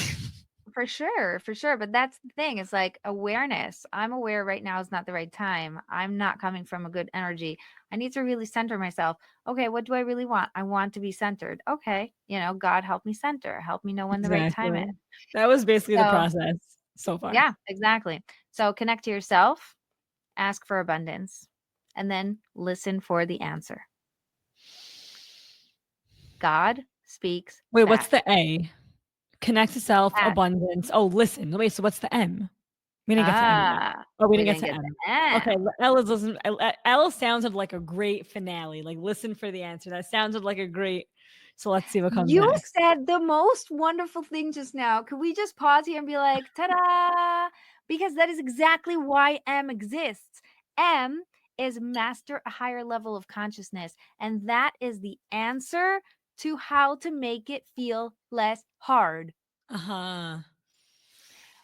For sure, for sure. But that's the thing. It's like awareness. I'm aware right now is not the right time. I'm not coming from a good energy. I need to really center myself. Okay, what do I really want? I want to be centered. Okay, God help me center. Help me know when the right time is. Exactly. That was basically the So, process so far. yeah, exactly. So connect to yourself, ask for abundance, and then listen for the answer. God speaks Wait, what's back. the A? Connect to self, Ask. abundance. Oh, listen. Wait, so what's the M? We didn't get to M yet. Ah, Oh, we we didn't get didn't to get M. the Okay, M. L is listen. L sounded like a great finale. Like, listen for the answer. That sounded like a great. So let's see what comes You next. said the most wonderful thing just now. Could we just pause here and be like, ta-da? Because that is exactly why M exists. M is master a higher level of consciousness. And that is the answer to how to make it feel less hard. Uh huh.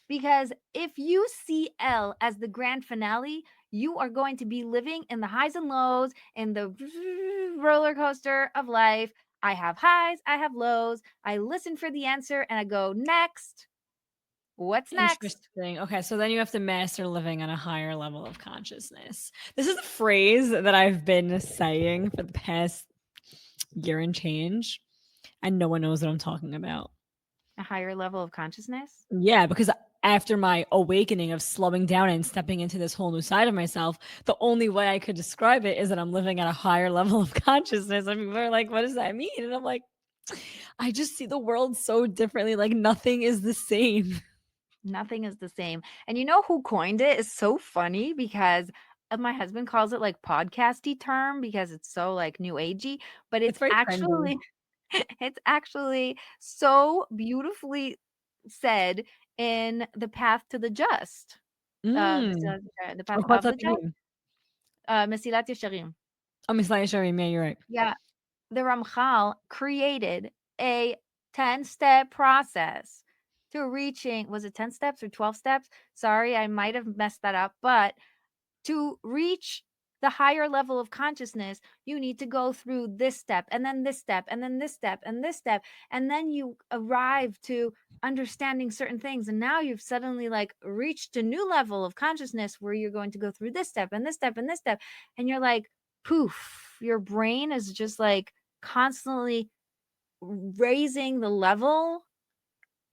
Because if you see L as the grand finale, you are going to be living in the highs and lows, in the roller coaster of life. I have highs, I have lows. I listen for the answer and I go, next. What's next? Interesting. Okay, so then you have to master living on a higher level of consciousness. This is a phrase that I've been saying for the past year and change, and no one knows what I'm talking about. A higher level of consciousness? Yeah, because after my awakening of slowing down and stepping into this whole new side of myself, the only way I could describe it is that I'm living at a higher level of consciousness. I mean, people are like, what does that mean? And I'm like, I just see the world so differently. Like, nothing is the same. Nothing is the same. And you know who coined it? Is so funny because my husband calls it like podcasty term because it's so like new agey, but It's very trendy. it's actually so beautifully said in The Path to the Just. Mm. The Path Oh, quoi of ça the Just, fait? Mesilat Yesharim. Oh, Miss Sharim, yeah, you're right. Yeah, the Ramchal created a 10-step process to reaching, was it 10 steps or 12 steps? Sorry, I might have messed that up, but to reach the higher level of consciousness, you need to go through this step and then this step and then this step and this step. And then you arrive to understanding certain things. And now you've suddenly like reached a new level of consciousness where you're going to go through this step and this step and this step. And you're like, poof, your brain is just like constantly raising the level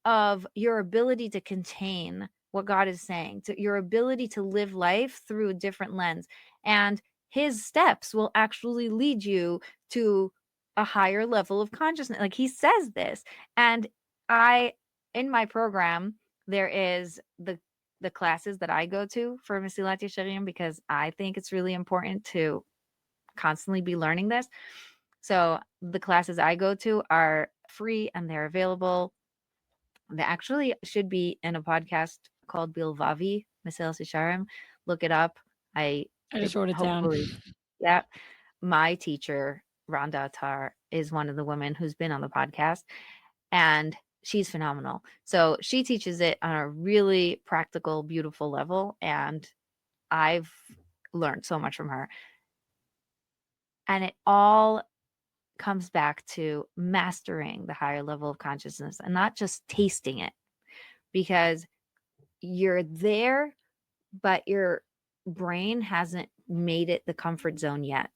of your ability to contain what God is saying, to your ability to live life through a different lens. And his steps will actually lead you to a higher level of consciousness. Like he says this. And I, in my program, there is the classes that I go to for Mesilat Yesharim because I think it's really important to constantly be learning this. So the classes I go to are free and they're available. They actually should be in a podcast called Bilvavi, Misael Sisharim. Look it up. I I just It wrote it down. hopefully, yeah. My teacher, Rhonda Attar, is one of the women who's been on the podcast, and she's phenomenal. So she teaches it on a really practical, beautiful level, and I've learned so much from her. And it all comes back to mastering the higher level of consciousness and not just tasting it, because you're there, but your brain hasn't made it the comfort zone yet.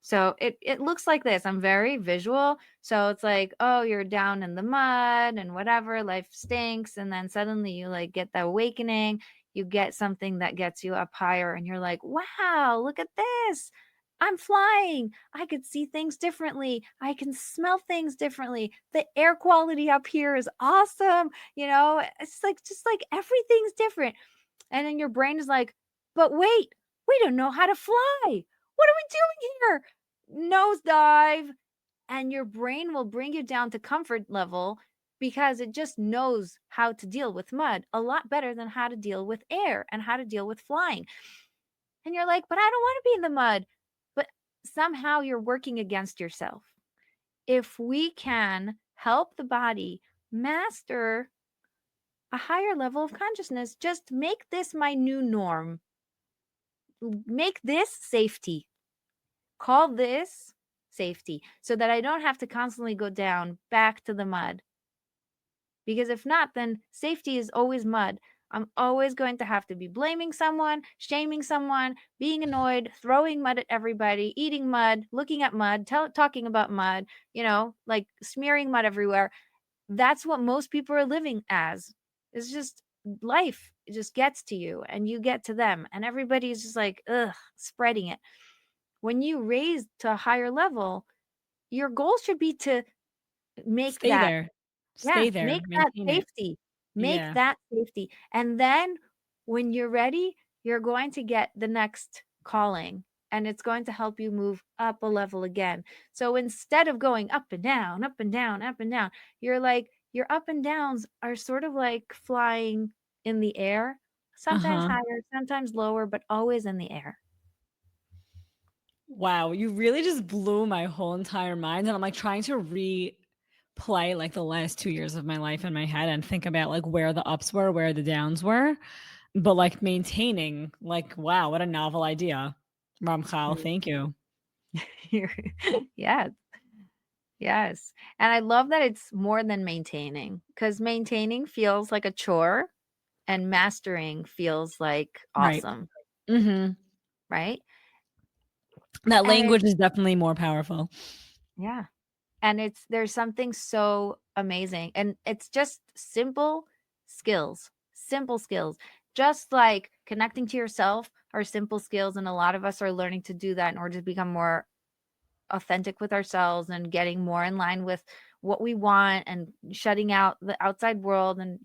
So it looks like this. I'm very visual. So it's like, oh, you're down in the mud and whatever, life stinks. And then suddenly you like get the awakening. You get something that gets you up higher and you're like, wow, look at this. I'm flying. I could see things differently. I can smell things differently. The air quality up here is awesome. It's like just like everything's different. And then your brain is like, but wait, we don't know how to fly. What are we doing here? Nosedive. And your brain will bring you down to comfort level because it just knows how to deal with mud a lot better than how to deal with air and how to deal with flying. And you're like, but I don't want to be in the mud. But somehow you're working against yourself. If we can help the body master a higher level of consciousness, just make this my new norm. Make this safety. Call this safety so that I don't have to constantly go down back to the mud. Because if not, then safety is always mud. I'm always going to have to be blaming someone, shaming someone, being annoyed, throwing mud at everybody, eating mud, looking at mud, talking about mud, like smearing mud everywhere. That's what most people are living as. It's just life. It just gets to you and you get to them. And everybody's just like, ugh, spreading it. When you raise to a higher level, your goal should be to make Stay that, there. yeah, Stay there. make that Maintain it. safety. Make Yeah. that safety. And then when you're ready, you're going to get the next calling and it's going to help you move up a level again. So instead of going up and down, up and down, up and down, you're like, your up and downs are sort of like flying in the air, sometimes Uh-huh. higher, sometimes lower, but always in the air. Wow, you really just blew my whole entire mind, and I'm, like, trying to replay, like, the last 2 years of my life in my head and think about, like, where the ups were, where the downs were, but, like, maintaining, like, wow, what a novel idea. Ramchal, Mm. thank you. Yes, yes. And I love that it's more than maintaining because maintaining feels like a chore and mastering feels like Right. awesome, Mhm. right? That And language is definitely more powerful. yeah. And there's something so amazing. And it's just simple skills. Just like connecting to yourself are simple skills. And a lot of us are learning to do that in order to become more authentic with ourselves and getting more in line with what we want and shutting out the outside world and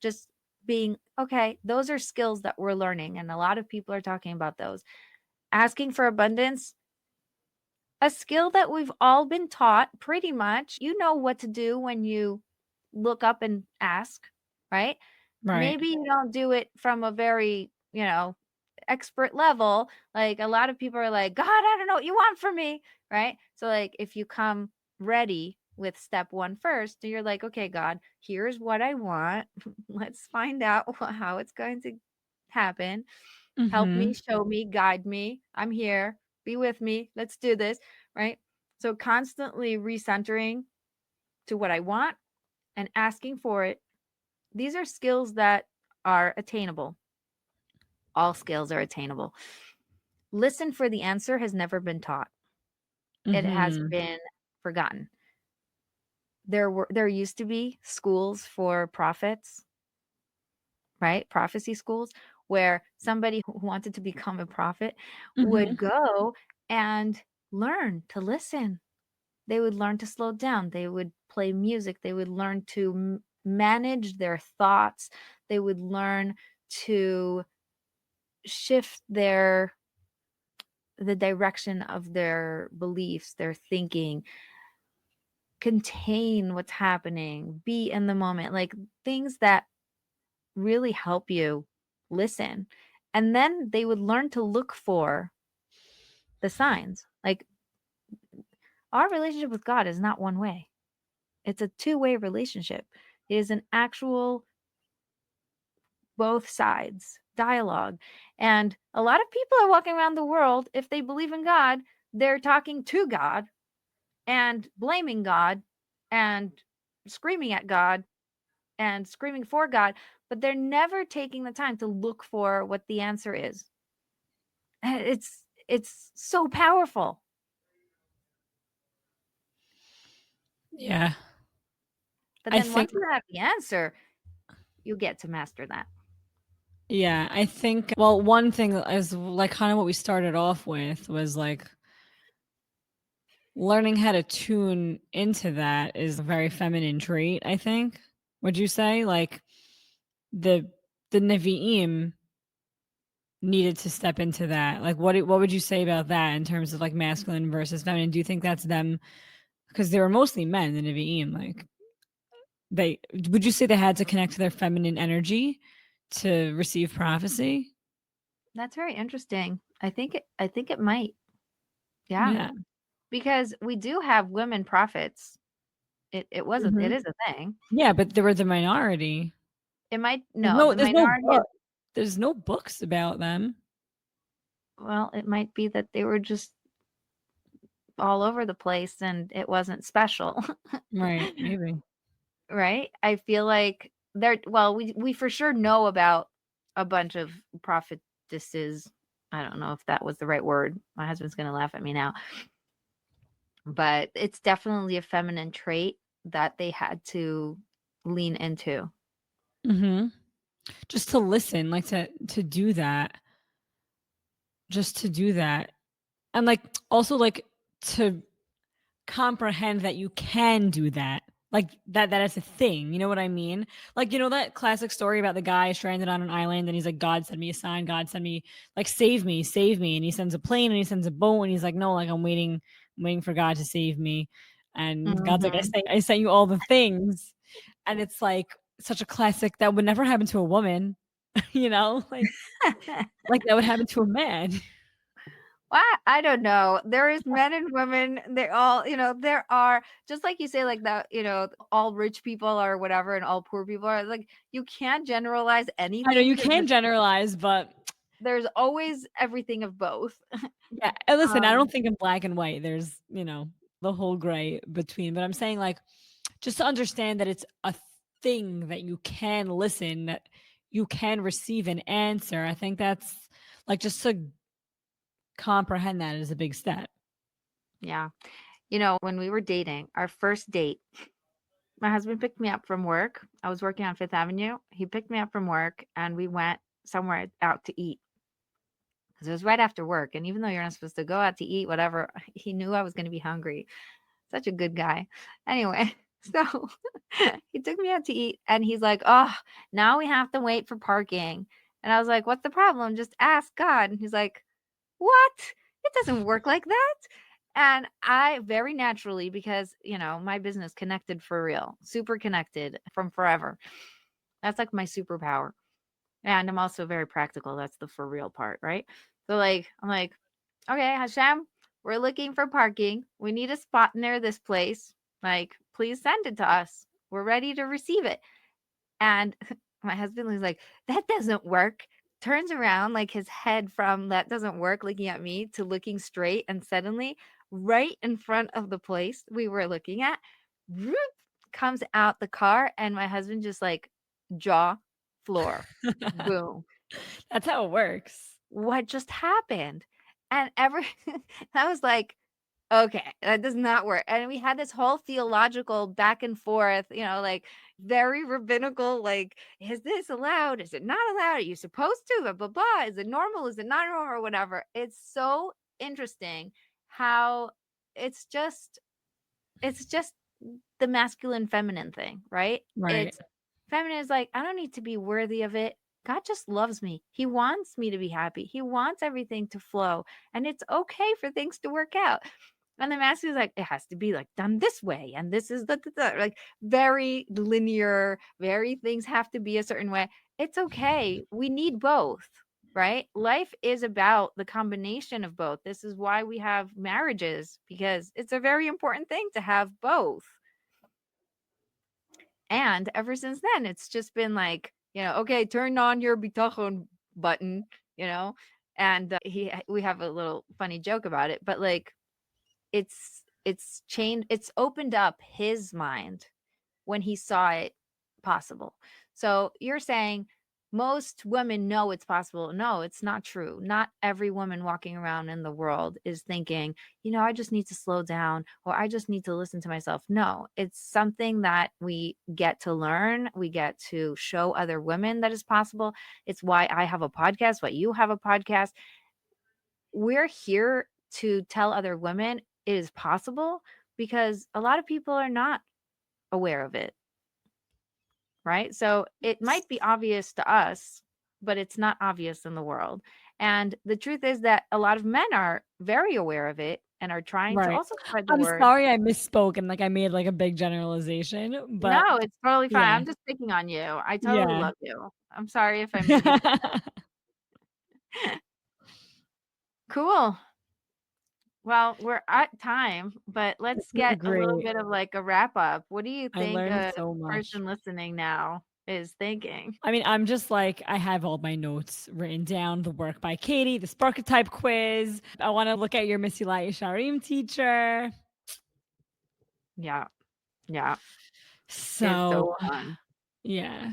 just being okay. Those are skills that we're learning and a lot of people are talking about those. Asking for abundance, a skill that we've all been taught pretty much. You know what to do when you look up and ask, right? Right. Maybe you don't do it from a very, expert level. Like a lot of people are like, God, I don't know what you want from me, right? So like if you come ready with step one first, you're like, okay, God, here's what I want. Let's find out how it's going to happen. Help me, Mhm. show me, guide me. I'm here. Be with me. Let's do this, right? So constantly recentering to what I want and asking for it. These are skills that are attainable. All skills are attainable. Listen for the answer has never been taught. It has Mhm. been forgotten. There used to be schools for prophets, right? Prophecy schools where somebody who wanted to become a prophet would Mhm. go and learn to listen. They would learn to slow down. They would play music. They would learn to manage their thoughts. They would learn to shift the direction of their beliefs, their thinking, contain what's happening, be in the moment, like things that really help you listen. And then they would learn to look for the signs. Like, our relationship with God is not one way. It's a two-way relationship. It is an actual both sides dialogue. And a lot of people are walking around the world, if they believe in God, they're talking to God and blaming God and screaming at God and screaming for God, but they're never taking the time to look for what the answer is. It's so powerful. Yeah. But I then think once you have the answer, you get to master that. yeah, I think well, one thing is like kind of what we started off with was like learning how to tune into that is a very feminine trait, I think. Would you say like the the Nevi'im needed to step into that? Like what would you say about that in terms of like masculine versus feminine? Do you think that's them because they were mostly men, the Nevi'im, like they would you say they had to connect to their feminine energy to receive prophecy? That's very interesting. I think it might. Yeah. Yeah. Because we do have women prophets. It Mhm. is a thing. Yeah, but they were the minority. It might There's no, no the there's no minority is book. There's no books about them. well, it might be that they were just all over the place and it wasn't special. Right, maybe. Right? I feel like there well, we for sure know about a bunch of prophetesses. I don't know if that was the right word. My husband's gonna laugh at me now. But it's definitely a feminine trait that they had to lean into. Mhm. Just to listen, like, to do that. Just to do that. And, like, also, like, to comprehend that you can do that. Like, that is a thing, you know what I mean? Like, you know that classic story about the guy stranded on an island and he's like, "God send me a sign, God send me like, save me," and he sends a plane and he sends a boat and he's like, "No, like, I'm waiting for God to save me." And God's like, Mhm. I sent you all the things." And it's, like, such a classic that would never happen to a woman, you know? Like, that would happen to a man. Well, I don't know. There is men and women. They all, there are just like you say, like that. All rich people are whatever, and all poor people are like. You can't generalize I know anything you because can generalize, but there's always everything of both. yeah, and listen, I Um, don't think in black and white there's, the whole gray between, but I'm saying like just to understand that it's a thing that you can listen, that you can receive an answer. I think that's like just to comprehend that is a big step. yeah. When we were dating, our first date, my husband picked me up from work. I was working on Fifth Avenue. He picked me up from work, and we went somewhere out to eat because it was right after work. And even though you're not supposed to go out to eat, whatever, he knew I was going to be hungry. Such a good guy. Anyway, so he took me out to eat and he's like, "Oh, now we have to wait for parking." And I was like, "What's the problem? Just ask God." And he's like, "What? It doesn't work like that." And I very naturally, because, my business connected for real, super connected from forever. That's like my superpower. And I'm also very practical. That's the for real part, right? So like I'm like, "Okay, Hashem, we're looking for parking. We need a spot near this place. Like, please send it to us. We're ready to receive it." And my husband was like, "That doesn't work." Turns around, like his head from "that doesn't work" looking at me to looking straight, and suddenly, right in front of the place we were looking at, whoop, comes out the car, and my husband just like jaw floor. Boom. That's how it works. What just happened? And every I was like, "Okay, that does not work." And we had this whole theological back and forth, like very rabbinical, like, "Is this allowed? Is it not allowed? Are you supposed to? Blah, blah, blah. Is it normal? Is it not normal?" Or whatever. It's so interesting how it's just it's just the masculine feminine thing, right? Right. It's feminine is like, I don't need to be worthy of it. God just loves me. He wants me to be happy. He wants everything to flow. And it's okay for things to work out. And the masculine is like, it has to be like done this way. And this is like very linear, very things have to be a certain way. It's okay. We need both. right? Life is about the combination of both. This is why we have marriages, because it's a very important thing to have both. And ever since then, it's just been like, okay, turn on your bitachon button, you know. And we have a little funny joke about it, but like, it's changed, it's opened up his mind when he saw it possible. So you're saying most women know it's possible. No, it's not true. Not every woman walking around in the world is thinking, I just need to slow down, or I just need to listen to myself. No, it's something that we get to learn. We get to show other women that it's possible. It's why I have a podcast, why you have a podcast. We're here to tell other women it is possible, because a lot of people are not aware of it, right? So it might be obvious to us, but it's not obvious in the world. And the truth is that a lot of men are very aware of it and are trying to Right. also spread the I'm word. sorry I misspoke and, like, I made, like, a big generalization, but No, it's totally fine. yeah. I'm just picking on you. I totally Yeah. love you. I'm sorry if I made you cool. Well, we're at time, but This let's was get a little great. bit of like a wrap up. What do you I think learned a so much. person listening now is thinking? I mean, I'm just like, I have all my notes written down, the work by Katie, the Sparketype quiz. I wanna look at your Mesilai Yesharim teacher. Yeah. Yeah. It's so So, fun. yeah.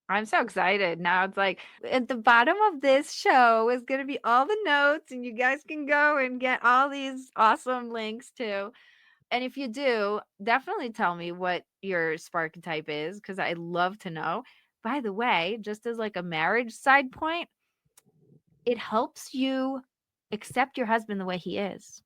I'm so excited. Now it's like at the bottom of this show is going to be all the notes, and you guys can go and get all these awesome links too. And if you do, definitely tell me what your spark type is, because I'd love to know. By the way, just as like a marriage side point, it helps you accept your husband the way he is.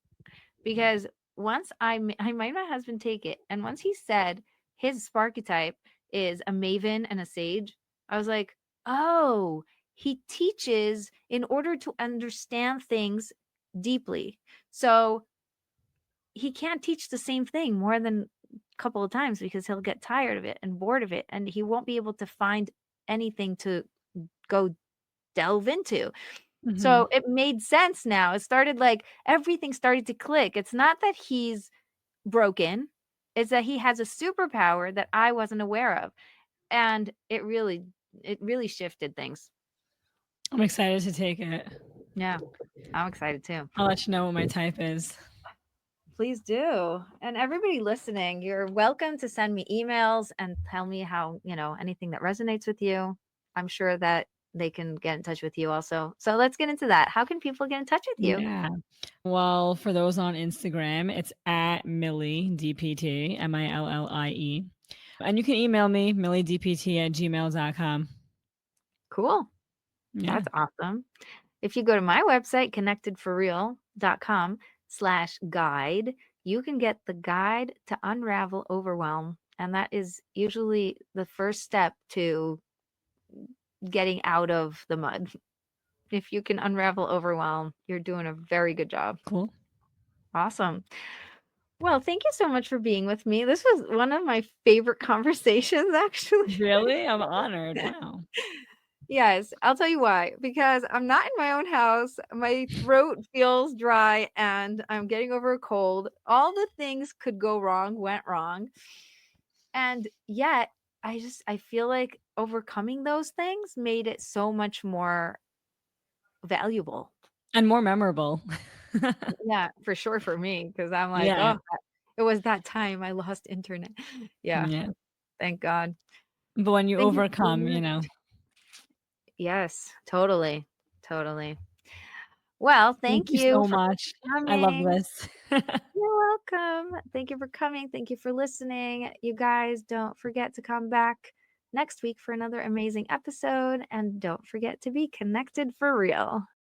Because once I made my husband take it, and once he said his archetype is a maven and a sage, I was like, "Oh, he teaches in order to understand things deeply." So, he can't teach the same thing more than a couple of times, because he'll get tired of it and bored of it, and he won't be able to find anything to go delve into. Mhm. So it made sense now. It started like everything started to click. It's not that he's broken, it's that he has a superpower that I wasn't aware of. And it really shifted things. I'm excited to take it. Yeah, I'm excited too. I'll let you know what my type is. Please do. And everybody listening, you're welcome to send me emails and tell me how, anything that resonates with you. I'm sure that they can get in touch with you also. So let's get into that. How can people get in touch with you? Yeah. Well, for those on Instagram, it's at Millie DPT, Millie. And you can email me, milliedpt@gmail.com. Cool. Yeah, That's awesome. If you go to my website, connectedforreal.com/guide, you can get the guide to unravel overwhelm. And that is usually the first step to getting out of the mud. If you can unravel overwhelm, you're doing a very good job. cool. Awesome. Well, thank you so much for being with me. This was one of my favorite conversations, actually. Really? I'm honored. Wow. Yes, I'll tell you why. Because I'm not in my own house. My throat feels dry and I'm getting over a cold. All the things could go wrong went wrong. And yet, I feel like overcoming those things made it so much more valuable. And more memorable. Yeah, for sure for me, because I'm like, Yeah, oh, it was that time I lost internet. Yeah, yeah. thank God. But when you Thank you so overcome, much. Yes, totally. Totally. Well, thank thank you you so for much. I love coming. this. You're welcome. Thank you for coming. Thank you for listening. You guys, don't forget to come back next week for another amazing episode. And don't forget to be connected for real.